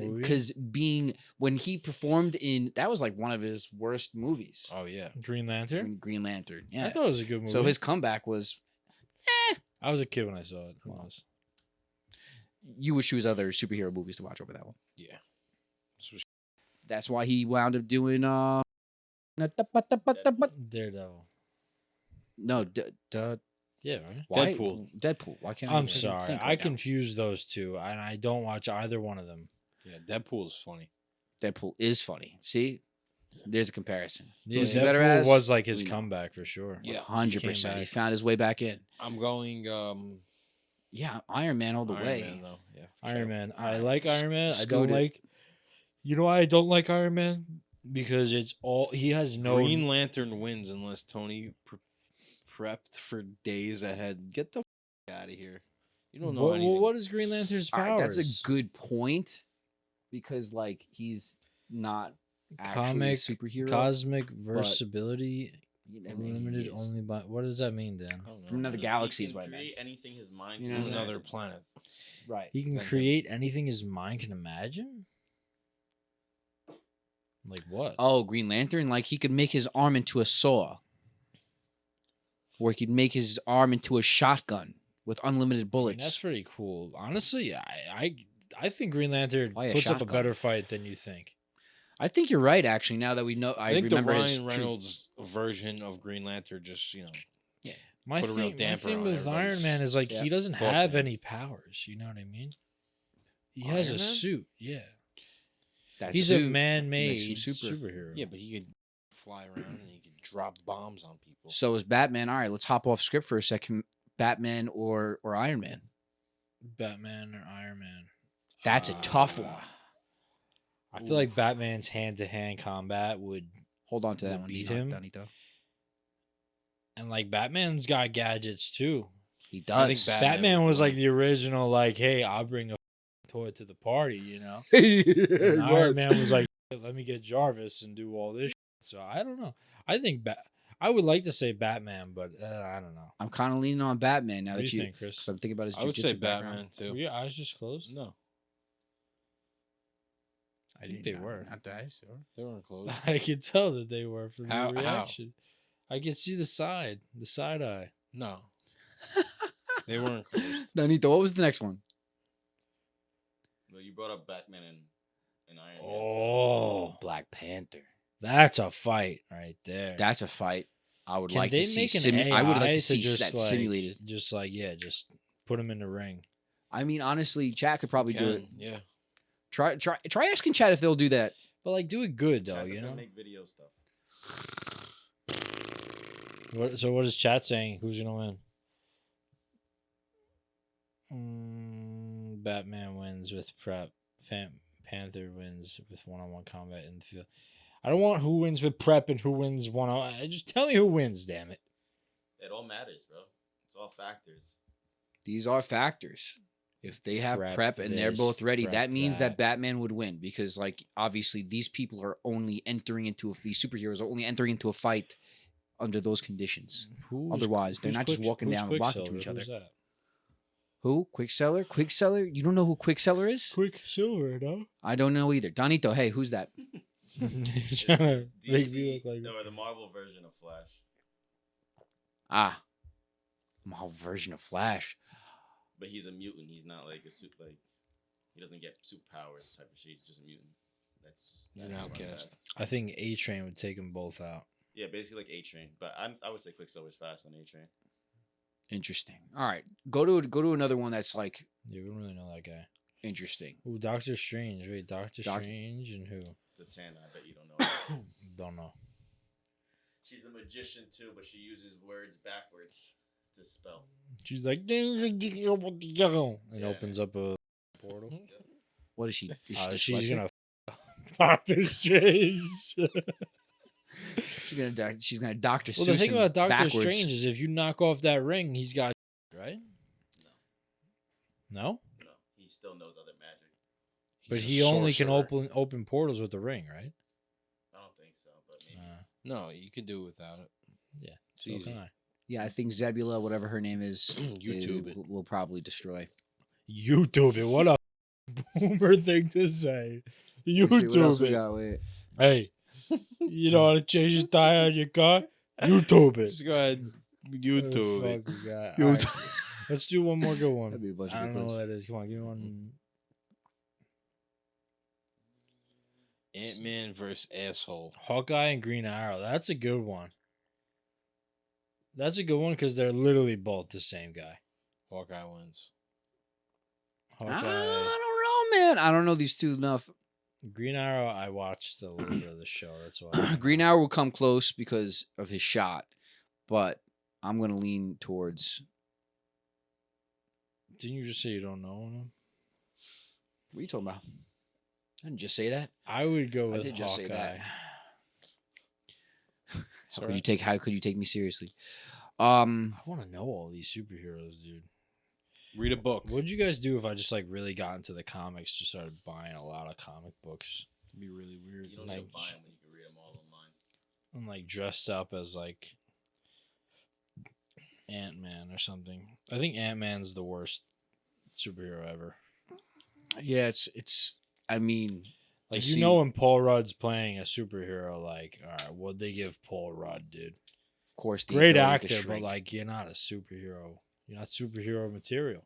movie? when he performed in that was like one of his worst movies. Oh, yeah. Green Lantern. Green Lantern. I Yeah. thought it was a good movie. So his comeback was I was a kid when I saw it. I was. you would choose other superhero movies to watch over that one. Yeah. That's why he wound up doing Daredevil. no Yeah, right. why Deadpool. Why can't I'm even sorry. think I right now? confuse those two, and I don't watch either one of them. Yeah, Deadpool is funny. Deadpool is funny. See, there's a comparison. Yeah, Who's he better Deadpool as? was like his We know. comeback for sure. Yeah, 100%. He back. found his way back in. I'm going Yeah, Iron Man all the Iron way. Man, though. Yeah, for Iron sure. Man. I like Iron Man. I Scoot don't it. like. You know why I don't like Iron Man? Because it's all he has no. Green Lantern wins unless Tony prepped for days ahead. Get the out of here. You don't know Well, anything. what is Green Lantern's All powers? right, that's a good point because like he's not actually Comic, a superhero. cosmic versatility, You know, I mean, limited he is only by. What does that mean, Dan? I don't know. from another He galaxy is can what I meant. create anything his mind You can know, From another imagine. planet. Right. He can Thank create anything his mind can imagine. Like what? Oh, Green Lantern, like he could make his arm into a saw. Or he could make his arm into a shotgun with unlimited I mean, bullets. that's pretty cool. Honestly, I think Green Lantern Why a puts up a shotgun? better fight than you think. I think you're right, actually. Now that we know, I think the remember his Ryan true- Reynolds version of Green Lantern just, My Put a real thing damper with on Iron everybody's Man is like he doesn't thoughts have on it. any powers. You know what I mean? He has Iron a Man? suit. Yeah, that he's a suit man-made makes him super. superhero. yeah, but he could fly around and he could drop bombs on people. So is Batman. All right, let's hop off script for a second. Batman or Iron Man? Batman or Iron Man. That's a tough Uh, one. I feel like Batman's hand-to-hand combat would, Hold on to that would one, beat Dino- him. Donito. and like Batman's got gadgets too. He I think does. Batman would was win. like the original, like, hey, I'll bring a toy to the party, you know. He And Iron was. Man was like, let me get Jarvis and do all this. So I don't know. I think I would like to say Batman, but I don't know. I'm kind of leaning on Batman now What do that you you. think, Chris? Because I'm thinking about his. I would say jujitsu background. Batman Were too. your eyes just closed? No, I think they were. Not that, sure. they weren't close. I could tell that they were from How- your reaction. I could see the side eye. No, they weren't closed. Donito, what was the next one? Well, you brought up Batman and Iron Man. so- Oh, Black Panther. that's a fight right there. That's a fight I would Can like they to see. make an I would like AI to see just that like, simulated. Just like just put him in the ring. I mean, honestly, chat could probably do it. Can, yeah. Try asking chat if they'll do that. But like do it good though, Chat you doesn't know. make video stuff. So what is chat saying? Who's gonna win? Batman wins with prep. Panther wins with one-on-one combat in the field. I don't want who wins with prep and who wins one-on. Just tell me who wins, damn it. It all matters, bro. It's all factors. These are factors. If they have Prep prep and they're this, both ready, prep that means that that. Batman would win because, like, obviously these people are only entering into these superheroes are only entering into a fight under those conditions. Otherwise, they're not just walking down and walking to each other. Who's that? Who? Quicksilver? Quicksilver? You don't know who Quicksilver is? Quicksilver, no? I don't know either. Donito, hey, who's that? You're trying to make me DC look like or the Marvel version of Flash. Ah, my version of Flash. But he's a mutant. He's not like a suit. Like he doesn't get superpowers type of shit. He's just a mutant. That's He's an one outcast. fast. I think A-Train would take them both out. Yeah, basically like A-Train. But I would say Quicksilver's fast on A-Train. Interesting. All right, go to another one that's like Yeah, we don't really know that guy. interesting. Ooh, Doctor Strange. Wait, Doctor Doc- Strange and who? It's a 10. I bet you don't know her. Don't know. She's a magician too, but she uses words backwards to spell. She's like, and Yeah. opens up a portal. What is she? Is she She's dyslexic? gonna Doctor Strange. She's gonna Doctor Well, Seuss the thing him about Doctor backwards. Strange is if you knock off that ring, he's got right. No, No, no, he still knows other magic. but He's a he only can sorcerer. open portals with the ring, right? I don't think so, but maybe. No, you could do it without it. Yeah, It's so easy. can I. Yeah, I think Zebula, whatever her name is, YouTube it. will probably destroy. YouTube it. What a boomer thing to say. Let's see, what else YouTube we it. got? Wait. Hey, you know how to change the tire on your car? YouTube it. Just go ahead, YouTube it. Fucking guy. All right, let's do one more good one. That'd be a bunch I of don't good know what clips. that is. Come on, give me one. Ant-Man versus asshole. Hawkeye and Green Arrow. That's a good one. That's a good one because they're literally both the same guy. Hawkeye wins. Hawkeye, I don't know, man. I don't know these two enough. Green Arrow. I watched a little bit of the show. That's why. Green Arrow will come close because of his shot, but I'm gonna lean towards. Didn't you just say you don't know him? What are you talking about? I didn't just say that. I would go I with did just say Hawkeye. that. It's How all could you right. take? How could you take me seriously? I want to know all these superheroes, dude. Read a book. What'd you guys do if I just like really got into the comics, just started buying a lot of comic books? It'd be really weird. You don't like, need to buy them when you can read them all online. I'm like dressed up as like Ant-Man or something. I think Ant-Man's the worst superhero ever. Yeah, it's. I mean, Like, to you see- know, when Paul Rudd's playing a superhero, like, all right, what'd they give Paul Rudd, dude? of course, the Great ability to actor, but shrink. like, you're not a superhero. You're not superhero material.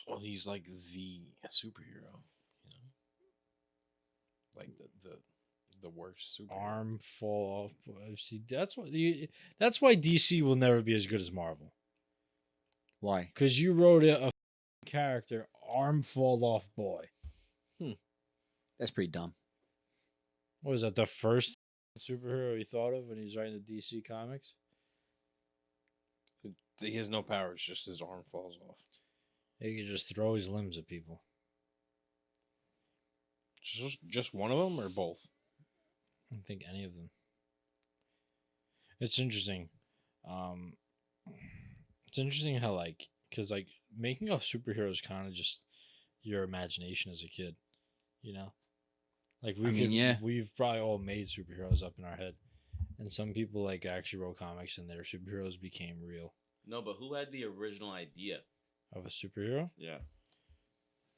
Well, he's like the superhero, you know, like the worst superhero. Arm fall off. See, that's why DC will never be as good as Marvel. Why? Because you wrote a character, arm fall off boy. That's pretty dumb. What was that, the first superhero he thought of when he was writing the DC comics? He has no powers; just his arm falls off. He could just throw his limbs at people. Just one of them or both? I don't think any of them. It's interesting. It's interesting how like, because like making up superheroes kind of just your imagination as a kid, you know. Like we've probably all made superheroes up in our head, and some people like actually wrote comics and their superheroes became real. No, but who had the original idea? Of a superhero? Yeah.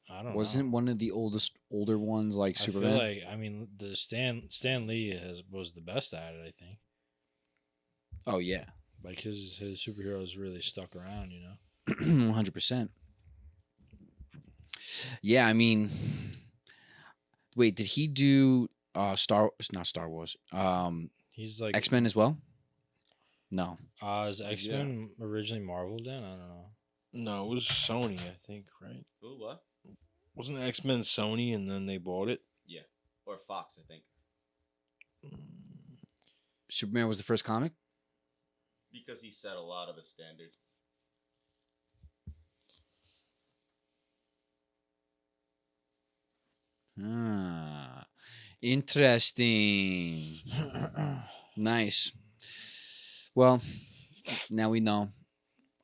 I don't Wasn't know. one of the older ones like I Superman? feel like, I mean, the Stan Lee was the best at it, I think. Oh yeah, Like his superheroes really stuck around, you know. 100%. Yeah, I mean, wait, did he do not Star Wars? He's like X-Men as well? No. Is X-Men originally Marvel then? I don't know. No, it was Sony, I think, right? Who? What? Wasn't X-Men Sony and then they bought it? Yeah. Or Fox, I think. Superman was the first comic? Because he set a lot of a standard. Ah, interesting. Nice. Well, now we know.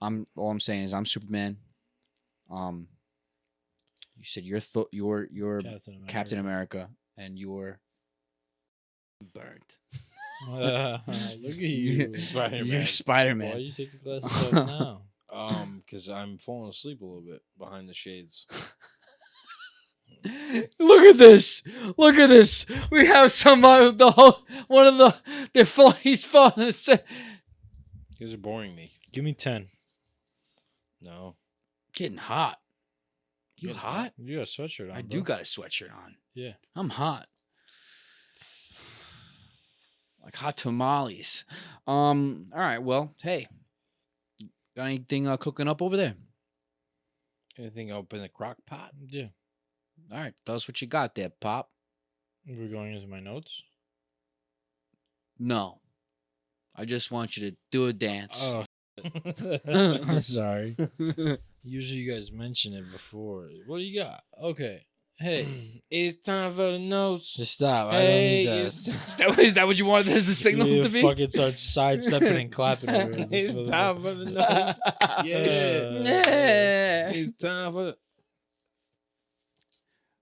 All I'm saying is I'm Superman. You said you're Captain America, and you're burnt. Look at you. Spider-Man. You're Why Spider-Man. you take the glasses off now? Because I'm falling asleep a little bit behind the shades. Look at this! Look at this! We have somebody. He's falling asleep. You guys are boring me. Give me 10. No. Getting hot. You Getting hot? You got a sweatshirt on. I bro. do got a sweatshirt on. Yeah. I'm hot. Like hot tamales. All right. Well, hey, got anything cooking up over there? Anything up in the crock pot? Yeah. All right. Tell us what you got there, Pop. We're going into my notes. No. I just want you to do a dance. Oh, I'm sorry. Usually you guys mention it before. What do you got? Okay. Hey, It's time for the notes. just stop. Hey, I don't it's, need Is that what you wanted as the signal You to be? fucking start sidestepping and clapping. over it. This it's was- time for the notes. Yeah. Yeah. It's time for.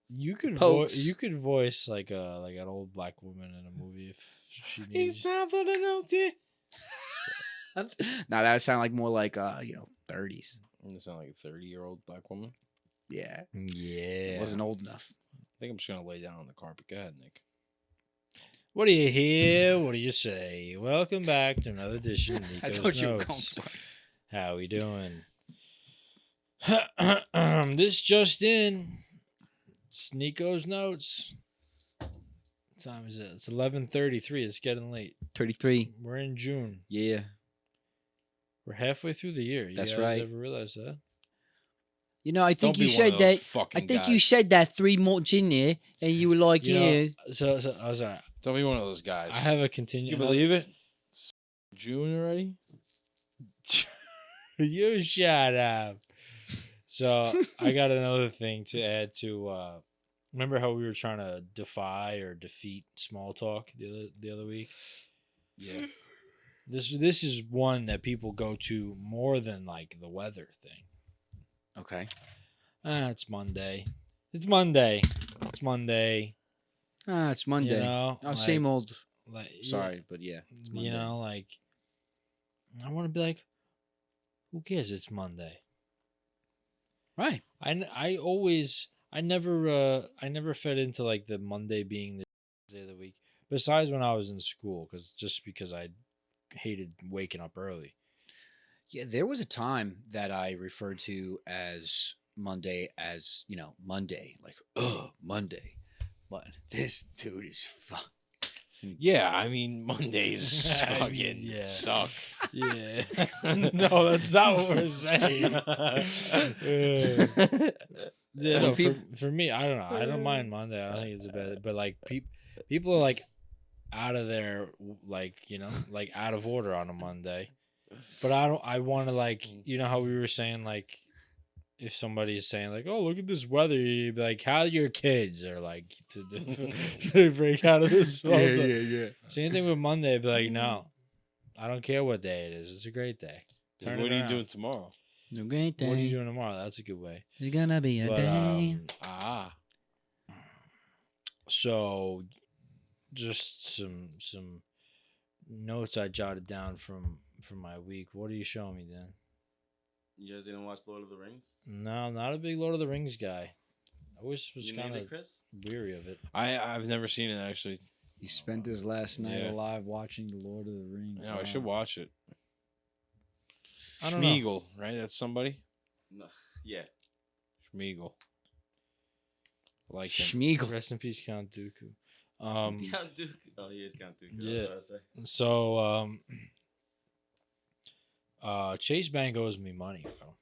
You could Pokes. you could voice like an old black woman in a movie if she It's needs. time for the notes. Yeah. Now that would sound like more like 30s. You sound like a 30-year-old black woman. Yeah. Yeah. It wasn't old enough. I think I'm just gonna lay down on the carpet. Go ahead, Nick. What do you hear? What do you say? Welcome back to another edition of I Nico's thought you were going Notes. for it. How we doing? This just in. It's Nico's Notes. What time is it? It's 11:33. It's getting late. 33. We're in June. Yeah. We're halfway through the year. You That's guys right. ever realize that? You know, I think Don't you be one of said those that. fucking I think guys. you said that 3 months in there, and you were like, You yeah. know, so I was like, Don't be one of those guys. I have a continue. You believe it? It's June already. You shut up. So I got another thing to add to. Remember how we were trying to defy or defeat small talk the other week? Yeah. This is one that people go to more than like the weather thing. Okay. It's Monday. It's Monday. It's Monday. It's Monday. You know, Same old. Like, Sorry, but yeah. It's Monday. you know, like I want to be like, who cares? It's Monday. Right. I never fed into like the Monday being the day of the week. Besides when I was in school, because I hated waking up early. Yeah, there was a time that I referred to as Monday as, Monday. Like, Monday. But this dude is fuck. Yeah, I mean Mondays fucking Yeah. suck. Yeah. No, that's not what we're saying. Yeah, no, for me, I don't know. I don't mind Monday. I don't think it's a bad. But like people are like out of their like like out of order on a Monday. But I want to like how we were saying like if somebody's saying like, oh, look at this weather, you'd be like, how your kids are like to break out of this. Yeah. Same thing with Monday. I'd be like, no, I don't care what day it is. It's a great day. Turn What it are you around. doing tomorrow? A great day. What are you doing tomorrow? That's a good way. It's gonna be a But, day. So just some notes I jotted down from my week. What are you showing me, Dan? You guys didn't watch Lord of the Rings? No, I'm not a big Lord of the Rings guy. I always was You kind neither, of Chris? weary of it. I've never seen it actually. He spent his last night Yeah. alive watching The Lord of the Rings. No, I should watch it. I don't know. Schmeagol, right? That's somebody. No. Yeah. Schmeagol. I like him. Schmeagol. Rest in peace, Count Dooku. Count Dooku. Oh, he is Count Dooku. Yeah. That's what I was about to say. So Chase Bank owes me money, bro.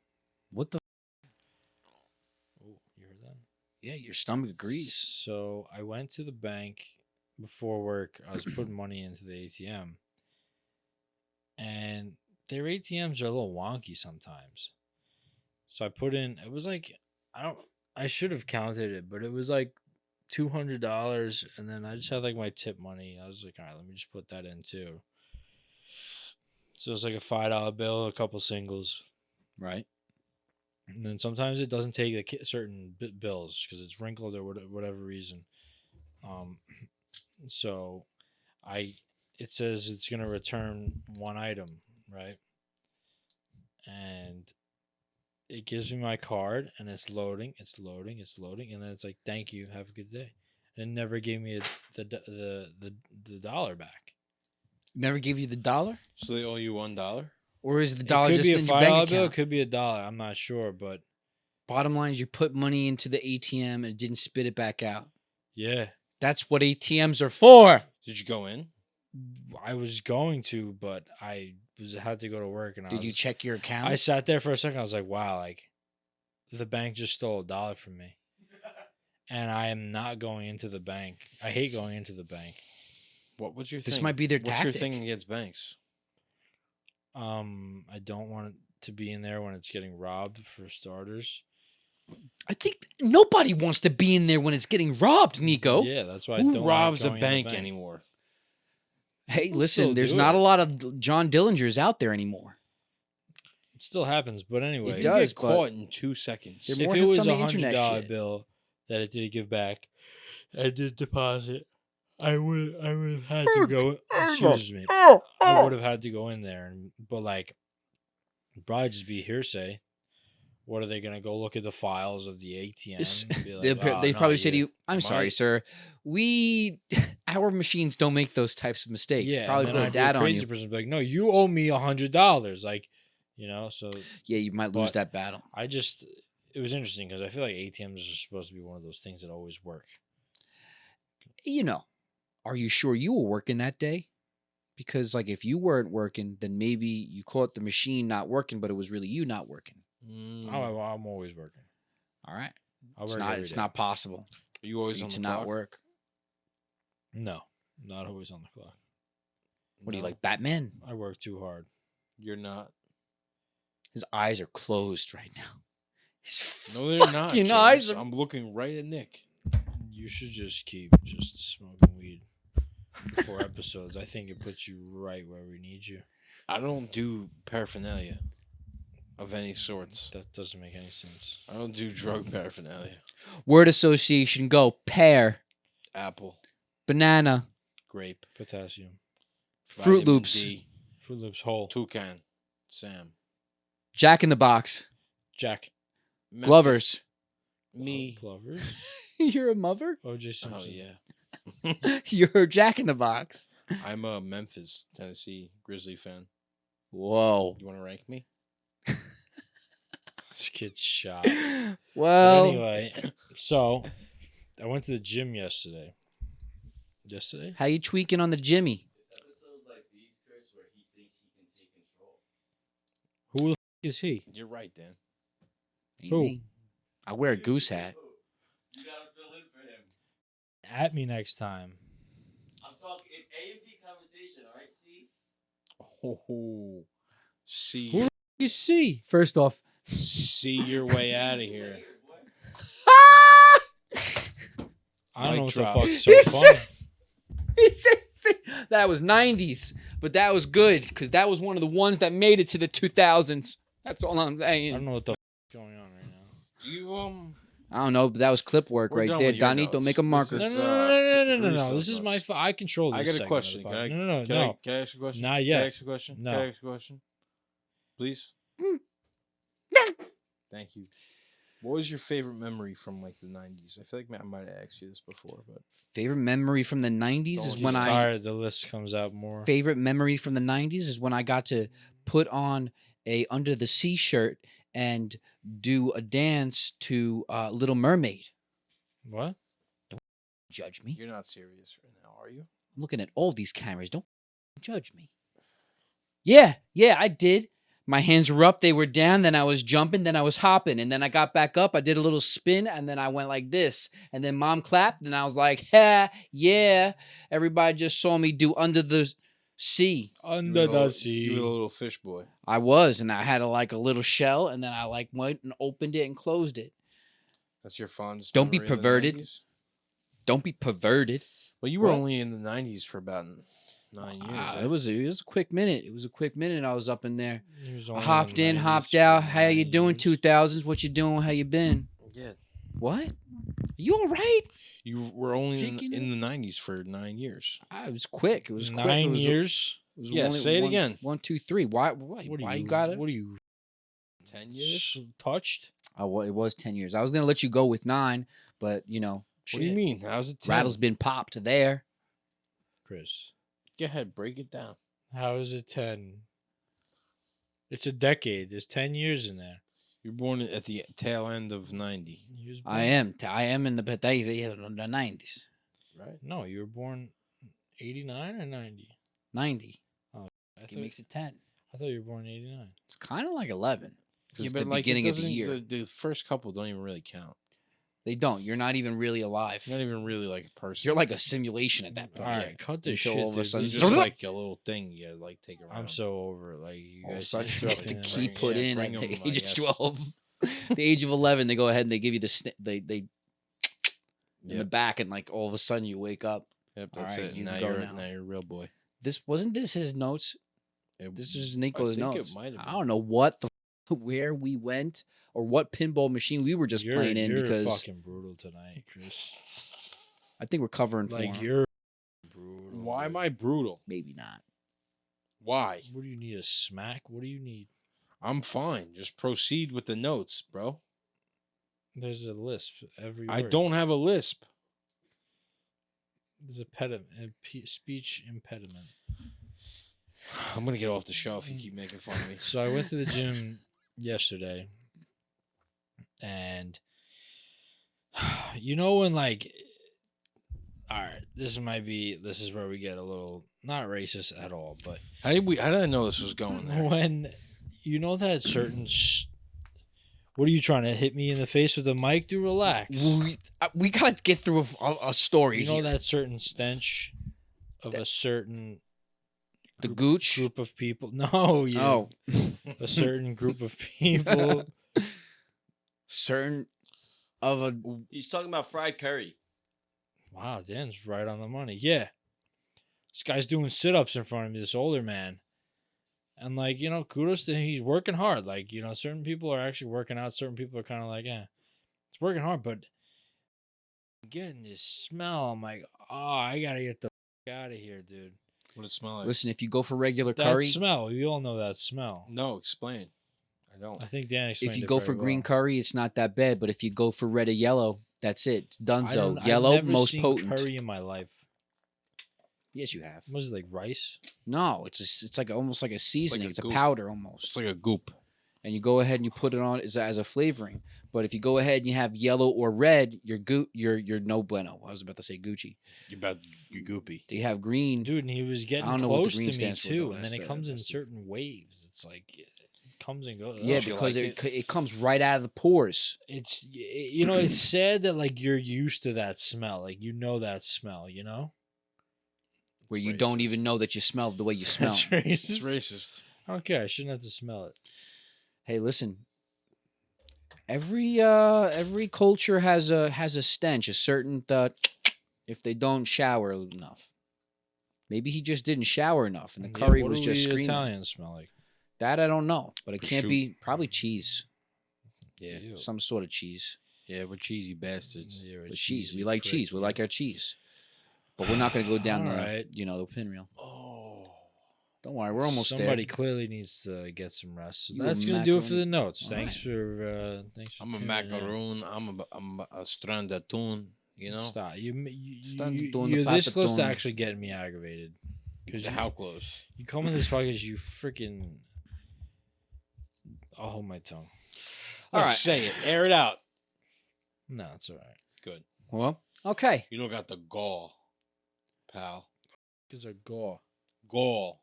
What the? Oh, you heard that? Yeah, your stomach agrees. So I went to the bank before work. I was putting money into the ATM, and their ATMs are a little wonky sometimes. So I put in. It was like I should have counted it, but it was like $200, and then I just had like my tip money. I was like, all right, let me just put that in too. So it's like a $5 bill, a couple singles, Right. and then sometimes it doesn't take certain bills because it's wrinkled or whatever reason. So it says it's gonna return one item, right? And it gives me my card, and it's loading, and then it's like, thank you, have a good day. And it never gave me the dollar back. Never give you the dollar, So they owe you $1? or is the It dollar could just be a in your bank $5 bill, it account? could be a dollar. I'm not sure, but Bottom line is you put money into the ATM and it didn't spit it back out. yeah, That's what ATMs are for. Did you go in? I was going to, but I had to go to work, and Did you check your account? I sat there for a second. I was like, wow, like the bank just stole $1 from me. And I am not going into the bank. I hate going into the bank. What's your This thing? might be their What's tactic. your thing against banks? I don't want it to be in there when it's getting robbed, for starters. I think nobody wants to be in there when it's getting robbed, Nico. Yeah, that's why I Who don't robs like a going in the bank anymore? Hey, People listen, still there's do not it. a lot of John Dillingers out there anymore. It still happens, but anyway. It does, You get caught in 2 seconds. They're If more it hooked was on the a internet $100 shit. bill that it did give back, I did deposit, I would have had to go. Excuse me. I would have had to go in there, but like, it'd probably just be hearsay. What are they gonna go look at the files of the ATM? And be They'd like, "Oh, they'd no, probably say to you-" you, "I'm sorry, might- sir. Our machines don't make those types of mistakes." Yeah, Probably and put then a I'd be a data on crazy you. person be like, no, you owe me $100, like, so Yeah, you might lose But- that battle. it was interesting because I feel like ATMs are supposed to be one of those things that always work. Are you sure you were working that day? Because like if you weren't working, then maybe you caught the machine not working, but it was really you not working. I'm always working. All right, I it's work not every it's day. not possible Are you for always you on to the not clock? work. No, not always on the clock. What do you No, like, Batman? I work too hard. You're not. His eyes are closed right now. His No, they're not. fucking James. eyes are- I'm looking right at Nick. You should just keep smoking weed for 4 episodes. I think it puts you right where we need you. I don't do paraphernalia of any sorts. That doesn't make any sense. I don't do drug paraphernalia. Word association, go. Pear, Apple, banana, grape, Potassium. Fruit vitamin Loops, D, Fruit Loops whole. toucan, Sam, Jack in the Box, Jack. Memphis, Glovers. me. Plovers. You're a mother? O.J. Oh Simpson. yeah. You're Jack in the Box. I'm a Memphis, Tennessee Grizzly fan. Whoa. You want to rank me? This kid's shot. But Well, anyway, so I went to the gym yesterday. Yesterday? how you tweaking on the Jimmy? Episodes like these, Chris, where he thinks he can take control. Who the f- is he? You're right, Dan. Ain't Who? me. I wear a goose hat. You gotta fill in for him. At me next time. I'm talking. It's A and B conversation, all right? See. Oh, see, Who- You see? First off, see your way out of here. I don't Mic know what drop. the fuck's so He funny. that was 90s, but that was good because that was one of the ones that made it to the 2000s. That's all I'm I saying. don't know what the f- is going on right now. You I don't know, but that was clip work We're right done there. with your Donito, notes. make a This marker. No, is, no, no, no, no, no, no, Bruce no. This is my. notes. I control this. I got a segment of the question. pod. Can I? No, no, Can no. I ask you a question? Not Can yet. I ask you a question? No. Can I ask you a question? Please. Thank you. What was your favorite memory from like the 90s? I feel like I might have asked you this before, but Favorite memory from the 90s is Don't when He's I tired. The list comes out more. favorite memory from the 90s is when I got to put on a Under the Sea shirt and do a dance to Little Mermaid. What? Judge me. you're not serious right now, are you? I'm looking at all these cameras. Don't judge me. Yeah, I did. My hands were up, they were down, then I was jumping, then I was hopping, and then I got back up, I did a little spin, and then I went like this. And then mom clapped, and I was like, ha, yeah. Everybody just saw me do Under the Sea. Under You were the a sea. little fish boy. I was, and I had a little shell, and then I went and opened it and closed it. That's your fondest. Don't be memory of the perverted. 90s? Don't be perverted. Well, you were What? only in the 90s for about 9 years. Ah, eh? it was a quick minute. It was a quick minute. I was up in there. He was I only hopped the in, 90s hopped for out. 9 How you doing? years. 2000s. What you doing? How you been? Yeah. What? You all right? You were only Shaking in the 90s for 9 years. It was quick. It was quick. It 9 was years. It was Yeah, say it again. 1, 2, 3. Why? What Why are you got it? What are you 10 years? touched? Oh, well, it was 10 years. I was gonna let you go with 9, but What do you shit. mean? How's it 10? Rattle's been popped there. Chris, Go ahead, break it down. how is it 10? It's a decade. There's 10 years in there. You're born at the tail end of 90, He was I born- am. I am in the the 90s. right? No, you were born 89 or 90? 90. I It thought, makes it 10. I thought you were born 89. It's kind of like 11. Because Yeah, it's but the like, it beginning of the doesn't- year. The first couple don't even really count. They don't. You're not even really alive. You're not even really like a person. You're like a simulation at that All point. right, cut this Until shit. all of a dude. sudden- This It's is just Like- like a little thing you gotta like take around. I'm so over it. Like you All of a guys sudden, keep you have to fucking, keep like, put yeah, in bring at 'em, the I age of guess. 12. The age of 11, they go ahead and they give you the they in Yep. the back, and like all of a sudden you wake up. Yep, All that's right, it. you Now can go you're now. now you're a real boy. This wasn't this his notes. This is Nico's think it notes. might have I been. don't know what where we went or what pinball machine we were just you're, playing in you're because fucking brutal tonight, Chris. I think we're covering for Like him. you're brutal. Why am dude. I brutal? Maybe not. Why? What do you need? A smack? What do you need? I'm fine. Just proceed with the notes, bro. There's a lisp every. I word. don't have a lisp. There's a speech impediment. I'm gonna get off the show if you keep making fun of me. So I went to the gym yesterday, and you know when like, all right, this is where we get a little not racist at all, but How did I know this was going there? when you know that certain. What are you trying to hit me in the face with a mic? Do relax. We gotta get through a story You know here. that certain stench of a certain The gooch. group of people. No, you. Oh, A certain group of people. certain of a. He's talking about fried curry. Wow, Dan's right on the money. Yeah. This guy's doing sit-ups in front of me, this older man. And like, kudos to him. He's working hard. Like, certain people are actually working out. Certain people are kind of like, it's working hard. But getting this smell, I'm like, oh, I gotta get the out of here, dude. What does it smell like? Listen, if you go for regular That curry, smell, you all know that smell. No, explain. I don't. I think Dan explained if you it go very for green well. curry, it's not that bad. But if you go for red or yellow, that's it. It's dunzo. I've Yellow, never most seen potent. curry in my life. Yes, you have. Was it like rice? No, it's like almost like a seasoning. a It's a goop. powder almost. It's like a goop. And you go ahead and you put it on as a flavoring. But if you go ahead and you have yellow or red, you're no bueno. I was about to say Gucci. You're goopy. They have green. Dude, and he was getting don't know what the close to green me stands for, too, though. and then That's it comes in that's the- certain waves. It's like it comes and goes. Yeah, Ugh. you because like it comes right out of the pores. It's it's sad that like you're used to that smell, like that smell, Where you don't even know that you smell the way you smell. That's racist. It's racist. I don't care. I shouldn't have to smell it. Hey, listen. Every culture has a stench, a certain if they don't shower enough. Maybe he just didn't shower enough, and the curry what was do just we screaming. Italians smell like? That I don't know, but it can't Prosciutto. be probably cheese. Yeah. Ew. Some sort of cheese. Yeah, we're cheesy bastards. You're a But cheese. cheesy We like prick, cheese. We you. like our cheese. But we're not going to go down Alright. the pinwheel. Oh. Don't worry, we're almost Somebody there. clearly needs to get some rest. So You a that's gonna do it for macaroon? the notes. All Thanks for I'm a tuning in. macaroon. I'm a strand of tune. You know? Stop. You're doing the this close to patatone. actually getting me aggravated. Because How close? you come in this podcast, you freaking. I'll hold my tongue. All All right. right. Say it. Air it out. No, it's all right. Good. Well, okay. You don't got the gall, pal. It's a gore. Gall.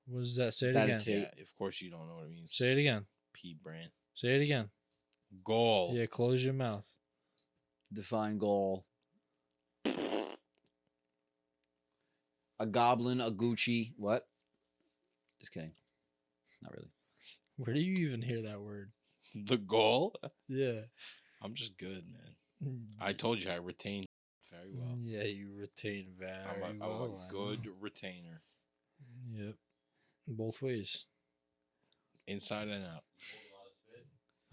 What does that say? It That again. it's- Yeah, of course you don't know what it means. Say it again. P brand. Say it again. Gall. Yeah, close your mouth. Define goal. A goblin, a Gucci. What? Just kidding. Not really. Where do you even hear that word? The gall? Yeah. I'm just good, man. I told you I retain very well. Yeah, you retain very I'm well. a I know. good retainer. Yep. Both ways. Inside and out.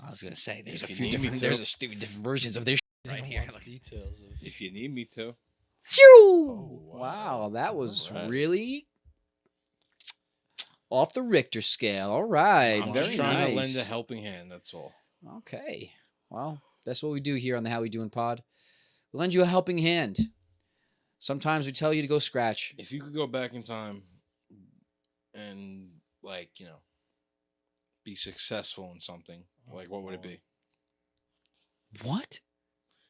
I was gonna say there's If a you few need me different to. there's a few different versions of this right Everyone here. wants details of. If you need me to. Wow, that was All right. really off the Richter scale. All right, I'm very just trying nice. to lend a helping hand, that's all. Okay, well, that's what we do here on the How We Doing Pod. We lend you a helping hand. Sometimes we tell you to go scratch. If you could go back in time and, like, you know, be successful in something, like, what would it be? What?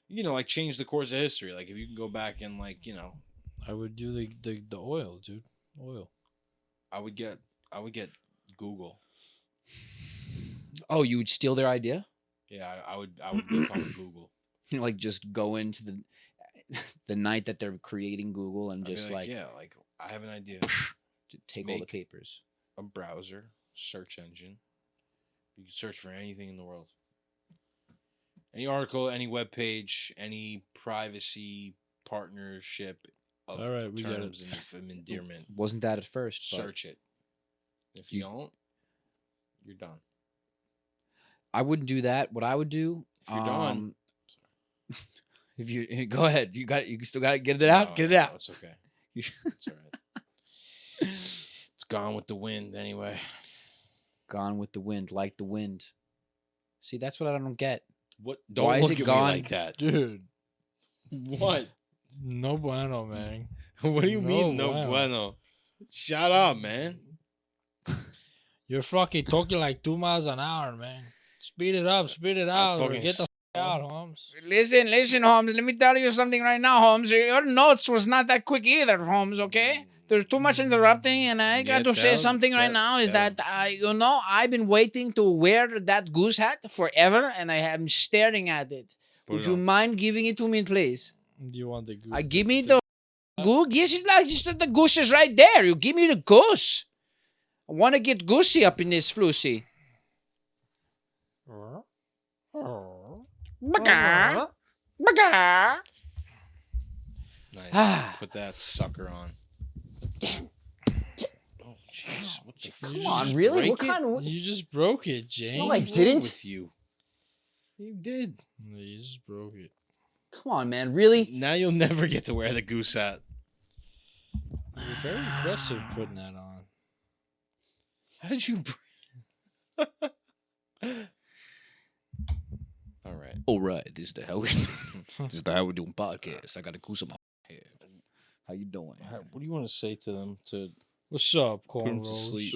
You know, like, change the course of history. Like, if you can go back and, like, you know, I would do the oil, dude. Oil. I would get Google. Oh, you would steal their idea? Yeah, I would become Google. You know, like just go into the night that they're creating Google and I'd be just yeah, like I have an idea. to take all the make- papers. A browser search engine. You can search for anything in the world. Any article, any web page, any privacy partnership of All right, we got terms of endearment. Wasn't that at first? but Search it. If you don't, you're done. I wouldn't do that. What I would do, If you're done, if you go ahead, you still got to get it out. No, Get no, it out. It's okay. It's all right. It's gone with the wind anyway. Gone with the wind, like the wind. See, that's what I don't get. What? Don't Why is look it at gone? me like that. Dude. What? No bueno, man. What do you mean, no bueno. bueno? Shut up, man. You're fucking talking like 2 miles an hour, man. Speed it up, speed it out, or talking get the slow. out, Holmes. Listen, Holmes. Let me tell you something right now, Holmes. Your notes was not that quick either, Holmes. Okay, there's too much interrupting, and I got to say something right now. Is that I've been waiting to wear that goose hat forever, and I am staring at it. Would you mind giving it to me, please? Do you want the goose? Give me the goose. Yes, it's like just the goose is right there. You give me the goose. I want to get goosey up in this floosy. Baga. Baga. Nice. Ah. Put that sucker on. Oh, Jeez, what the fuck? Come on, really? What kind of? You just broke it, James. No, I What's wrong didn't. with you? You did. No, you just broke it. Come on, man. Really? Now you'll never get to wear the goose hat. You're very aggressive putting that on. How did you? All right. All right. This is the how we. This is the how we doing podcast. I got a goose in my head. How you doing? What do you want to say to them to What's up, put them to cornrows? sleep?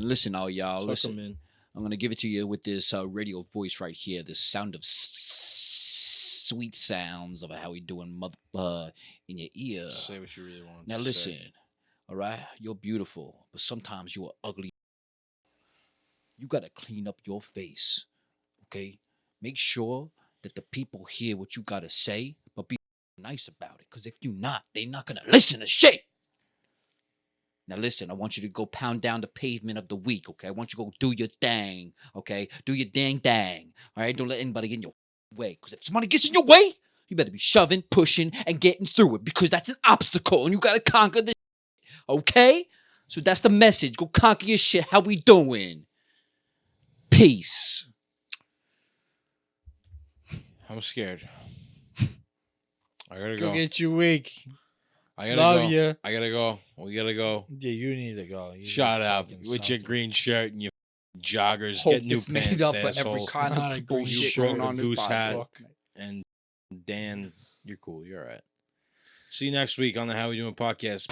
Listen, all y'all. Tuck Listen. 'em in. I'm gonna give it to you with this radio voice right here. This sound of sweet sounds of how we doing, mother, in your ear. Say what you really want. Now to listen, Say. all right? You're beautiful, but sometimes you are ugly. You gotta clean up your face, okay? Make sure that the people hear what you gotta say, but be nice about it. Cause if you're not, they're not gonna listen to shit. Now listen, I want you to go pound down the pavement of the week, okay? I want you to go do your thing, okay? Do your dang. All right? Don't let anybody get in your way. Because if somebody gets in your way, you better be shoving, pushing, and getting through it. Because that's an obstacle, and you gotta conquer this shit, okay? So that's the message. Go conquer your shit. How we doing? Peace. I'm scared. I gotta Go go. get your week. I gotta Love go. ya. I gotta go. We gotta go. Yeah, you need to go. You Shut need up fucking with your something. green shirt and your joggers. Hope Get new this pants, made up for asshole. every kind Not a of green bullshit shirt, going on in this goose hat. podcast. And Dan, you're cool. You're all right. See you next week on the How We Doing podcast.